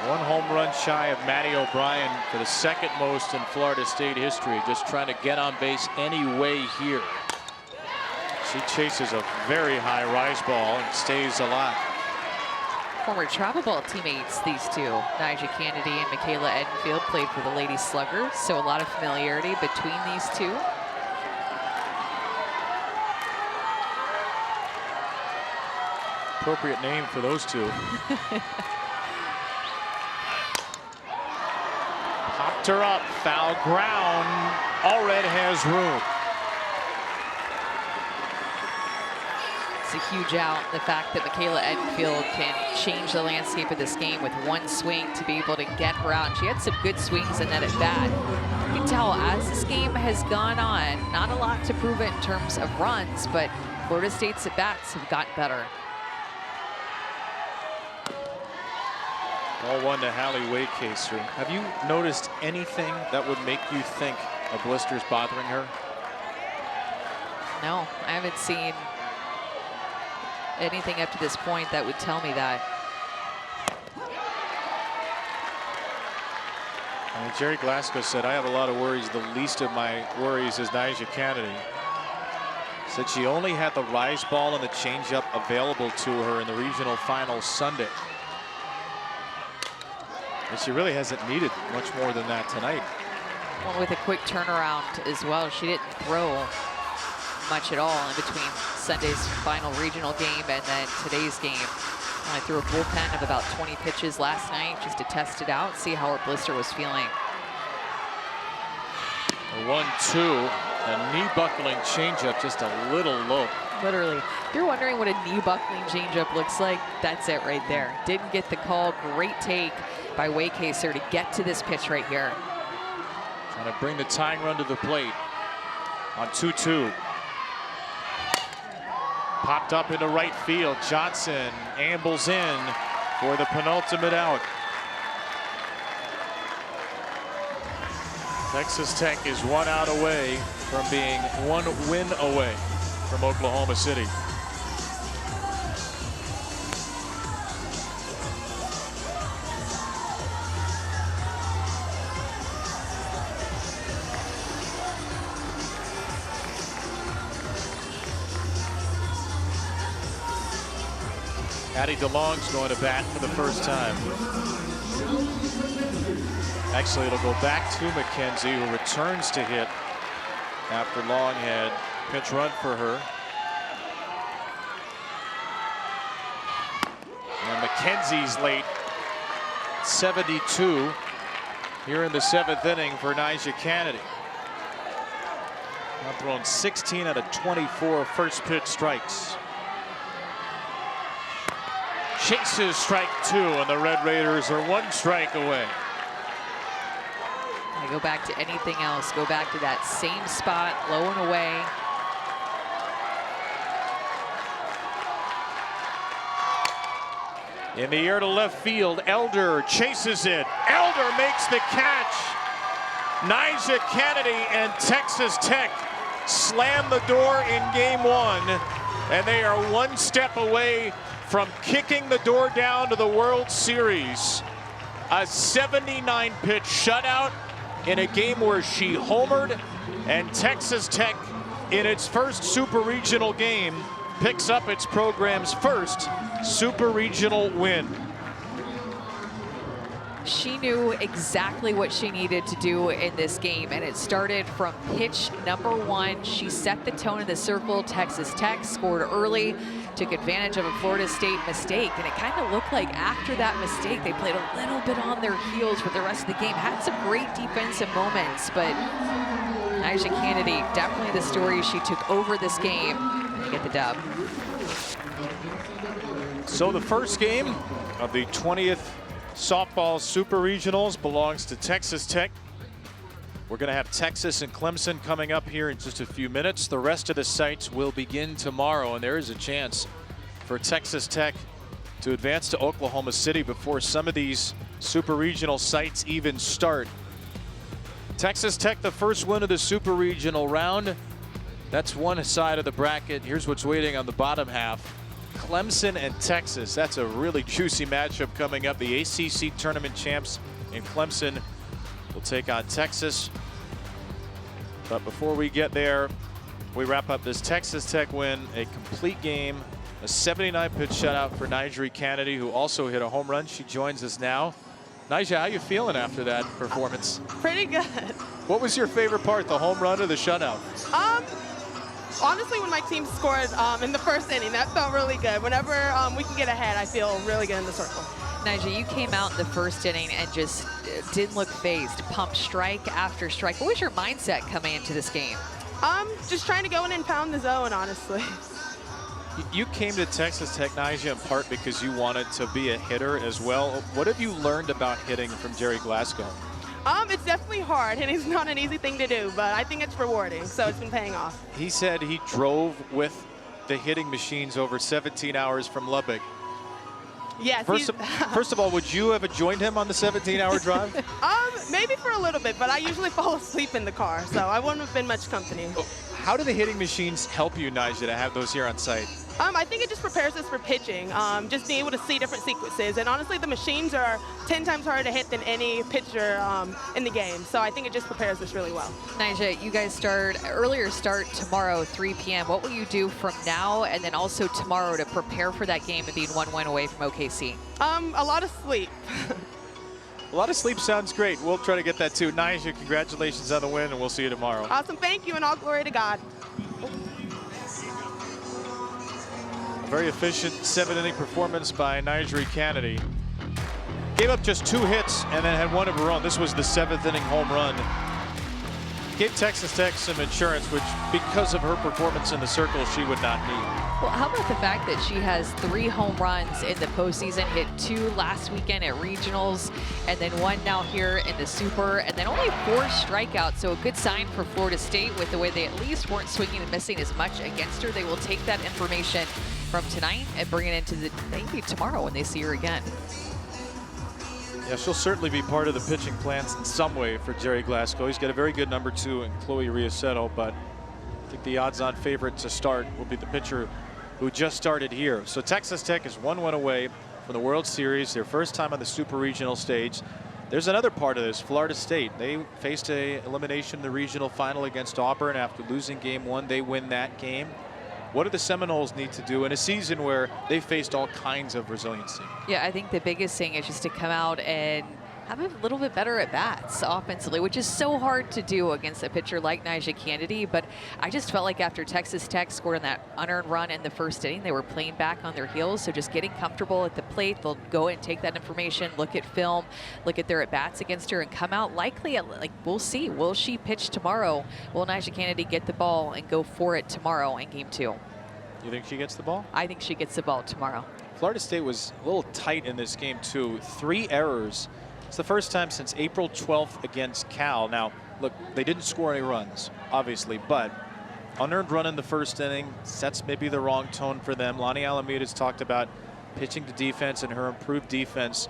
One home run shy of Maddie O'Brien for the second most in Florida State history. Just trying to get on base any way here. She chases a very high rise ball and stays alive. Former travel ball teammates, these two. Nyjah Canady and Michaela Edenfield played for the Lady Sluggers, so a lot of familiarity between these two. Appropriate name for those two. Popped her up, foul ground. Allred has room. It's a huge out, the fact that Michaela Edenfield can change the landscape of this game with one swing to be able to get her out. And she had some good swings in that at bat. You can tell as this game has gone on, not a lot to prove it in terms of runs, but Florida State's at bats have gotten better. Ball one to Hallie Waycaster. Have you noticed anything that would make you think a blister's bothering her? No, I haven't seen anything up to this point that would tell me that. Jerry Glasgow said, I have a lot of worries. The least of my worries is Nyjah Canady. Said she only had the rise ball and the changeup available to her in the regional final Sunday. And she really hasn't needed much more than that tonight. Well, with a quick turnaround as well, she didn't throw much at all in between Sunday's final regional game and then today's game. I threw a bullpen of about 20 pitches last night just to test it out, see how her blister was feeling. A 1-2, a knee buckling changeup just a little low. Literally. If you're wondering what a knee buckling changeup looks like, that's it right there. Didn't get the call. Great take by Waycaster to get to this pitch right here. Trying to bring the tying run to the plate on 2-2. Popped up into right field. Johnson ambles in for the penultimate out. Texas Tech is 1 out away from being 1 win away from Oklahoma City. Addie DeLong's going to bat for the first time. Actually, it'll go back to McKenzie, who returns to hit after Long had pitch run for her. And McKenzie's late 72 here in the 7th inning for Nyjah Canady. Now thrown 16 out of 24 first pitch strikes. Chases strike 2, and the Red Raiders are 1 strike away. I go back to anything else. Go back to that same spot, low and away. In the air to left field, Elder chases it. Elder makes the catch. Nyjah Canady and Texas Tech slam the door in game 1, and they are 1 step away from kicking the door down to the World Series. A 79-pitch shutout in a game where she homered, and Texas Tech, in its first Super Regional game, picks up its program's first Super Regional win. She knew exactly what she needed to do in this game, and it started from pitch number 1. She set the tone in the circle. Texas Tech scored early, took advantage of a Florida State mistake, and it kind of looked like after that mistake, they played a little bit on their heels for the rest of the game. Had some great defensive moments, but Nyjah Canady, definitely the story. She took over this game and they get the dub. So the first game of the 20th Softball Super Regionals belongs to Texas Tech. We're going to have Texas and Clemson coming up here in just a few minutes. The rest of the sites will begin tomorrow, and there is a chance for Texas Tech to advance to Oklahoma City before some of these Super Regional sites even start. Texas Tech, the first win of the Super Regional round. That's one side of the bracket. Here's what's waiting on the bottom half. Clemson and Texas. That's a really juicy matchup coming up. The ACC tournament champs in Clemson will take on Texas. But before we get there, we wrap up this Texas Tech win, a complete game, a 79-pitch shutout for Nyjah Canady, who also hit a home run. She joins us now. Nyjah, how you feeling after that performance? Pretty good. What was your favorite part, the home run or the shutout? Honestly, when my team scored in the first inning, that felt really good. Whenever we can get ahead, I feel really good in the circle. Nyjah, you came out in the first inning and just didn't look phased, pumped strike after strike. What was your mindset coming into this game? Just trying to go in and pound the zone, honestly. You came to Texas Tech, Nyjah, in part because you wanted to be a hitter as well. What have you learned about hitting from Jerry Glasgow? It's definitely hard, and it's not an easy thing to do, but I think it's rewarding, so it's been paying off. He said he drove with the hitting machines over 17 hours from Lubbock. Yes. First of all, would you have joined him on the 17-hour drive? Maybe for a little bit, but I usually fall asleep in the car, so I wouldn't have been much company. How do the hitting machines help you, Nyjah, to have those here on site? I think it just prepares us for pitching, just being able to see different sequences. And honestly, the machines are 10 times harder to hit than any pitcher in the game. So I think it just prepares us really well. Nyjah, you guys earlier start tomorrow, 3 p.m. What will you do from now and then also tomorrow to prepare for that game and being 1 win away from OKC? A lot of sleep. A lot of sleep sounds great. We'll try to get that too. Nyjah, congratulations on the win, and we'll see you tomorrow. Awesome. Thank you, and all glory to God. Very efficient 7-inning performance by Nyjah Canady. Gave up just 2 hits and then had 1 of her own. This was the 7th inning home run. Gave Texas Tech some insurance, which because of her performance in the circle, she would not need. Well, how about the fact that she has 3 home runs in the postseason, hit 2 last weekend at regionals, and then 1 now here in the Super, and then only 4 strikeouts. So a good sign for Florida State with the way they at least weren't swinging and missing as much against her. They will take that information from tonight and bring it into maybe tomorrow when they see her again. Yeah, she'll certainly be part of the pitching plans in some way for Jerry Glasgow. He's got a very good number 2 in Chloe Riasetto, but I think the odds-on favorite to start will be the pitcher who just started here. So Texas Tech is 1 win away from the World Series, their first time on the Super Regional stage. There's another part of this, Florida State. They faced an elimination in the regional final against Auburn. After losing game 1, they win that game. What do the Seminoles need to do in a season where they faced all kinds of resiliency? Yeah, I think the biggest thing is just to come out and have a little bit better at bats offensively, which is so hard to do against a pitcher like Nyjah Canady. But I just felt like after Texas Tech scored on that unearned run in the first inning, they were playing back on their heels. So just getting comfortable at the plate, they'll go and take that information, look at film, look at their at bats against her, and come out likely. Like, we'll see. Will she pitch tomorrow? Will Nyjah Canady get the ball and go for it tomorrow in game 2? You think she gets the ball? I think she gets the ball tomorrow. Florida State was a little tight in this game too. 3 errors. It's the first time since April 12th against Cal. Now, look, they didn't score any runs, obviously, but unearned run in the first inning sets maybe the wrong tone for them. Lonnie Alameda has talked about pitching to defense and her improved defense.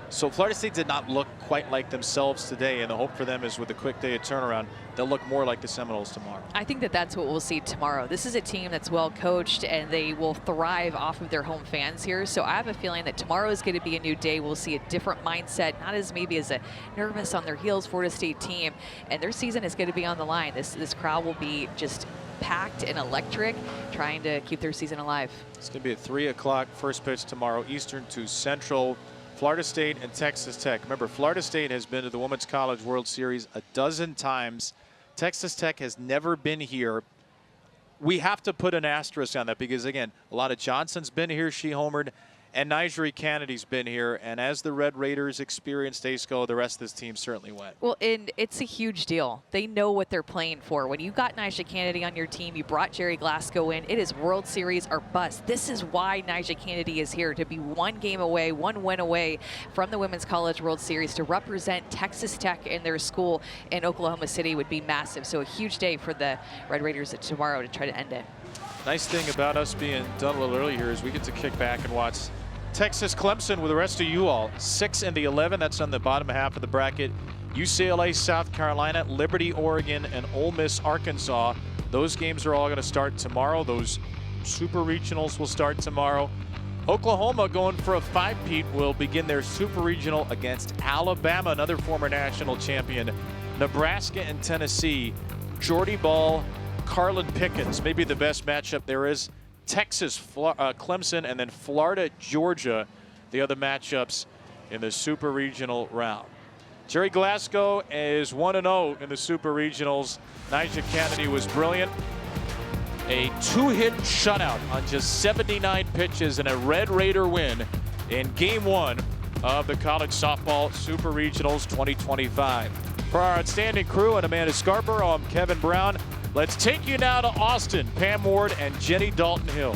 So Florida State did not look quite like themselves today, and the hope for them is with a quick day of turnaround, they'll look more like the Seminoles tomorrow. I think that that's what we'll see tomorrow. This is a team that's well coached, and they will thrive off of their home fans here. So I have a feeling that tomorrow is going to be a new day. We'll see a different mindset, not as maybe as a nervous on their heels Florida State team, and their season is going to be on the line. This crowd will be just packed and electric, trying to keep their season alive. It's going to be at 3 o'clock, first pitch tomorrow, Eastern to Central. Florida State and Texas Tech. Remember, Florida State has been to the Women's College World Series a dozen times. Texas Tech has never been here. We have to put an asterisk on that because, again, a lot of Johnson's been here. She homered. And Nyjah Canady's been here, and as the Red Raiders experienced ASCO, the rest of this team certainly went. Well, and it's a huge deal. They know what they're playing for. When you got Nyjah Canady on your team, you brought Jerry Glasgow in. It is World Series or bust. This is why Nyjah Canady is here, to be 1 game away, 1 win away from the Women's College World Series. To represent Texas Tech in their school in Oklahoma City would be massive. So a huge day for the Red Raiders tomorrow to try to end it. Nice thing about us being done a little early here is we get to kick back and watch Texas Clemson with the rest of you all. 6 and the 11, that's on the bottom half of the bracket. UCLA, South Carolina, Liberty, Oregon, and Ole Miss, Arkansas. Those games are all going to start tomorrow. Those Super Regionals will start tomorrow. Oklahoma going for a 5-peat will begin their Super Regional against Alabama, another former national champion. Nebraska and Tennessee, Jordy Ball, Carlin Pickens, maybe the best matchup there is. Texas, Clemson, and then Florida, Georgia, the other matchups in the Super Regional round. Jerry Glasgow is 1-0 in the Super Regionals. Nyjah Canady was brilliant. A 2-hit shutout on just 79 pitches and a Red Raider win in Game 1 of the College Softball Super Regionals 2025. For our outstanding crew and Amanda Scarborough, I'm Kevin Brown. Let's take you now to Austin. Pam Ward and Jenny Dalton Hill.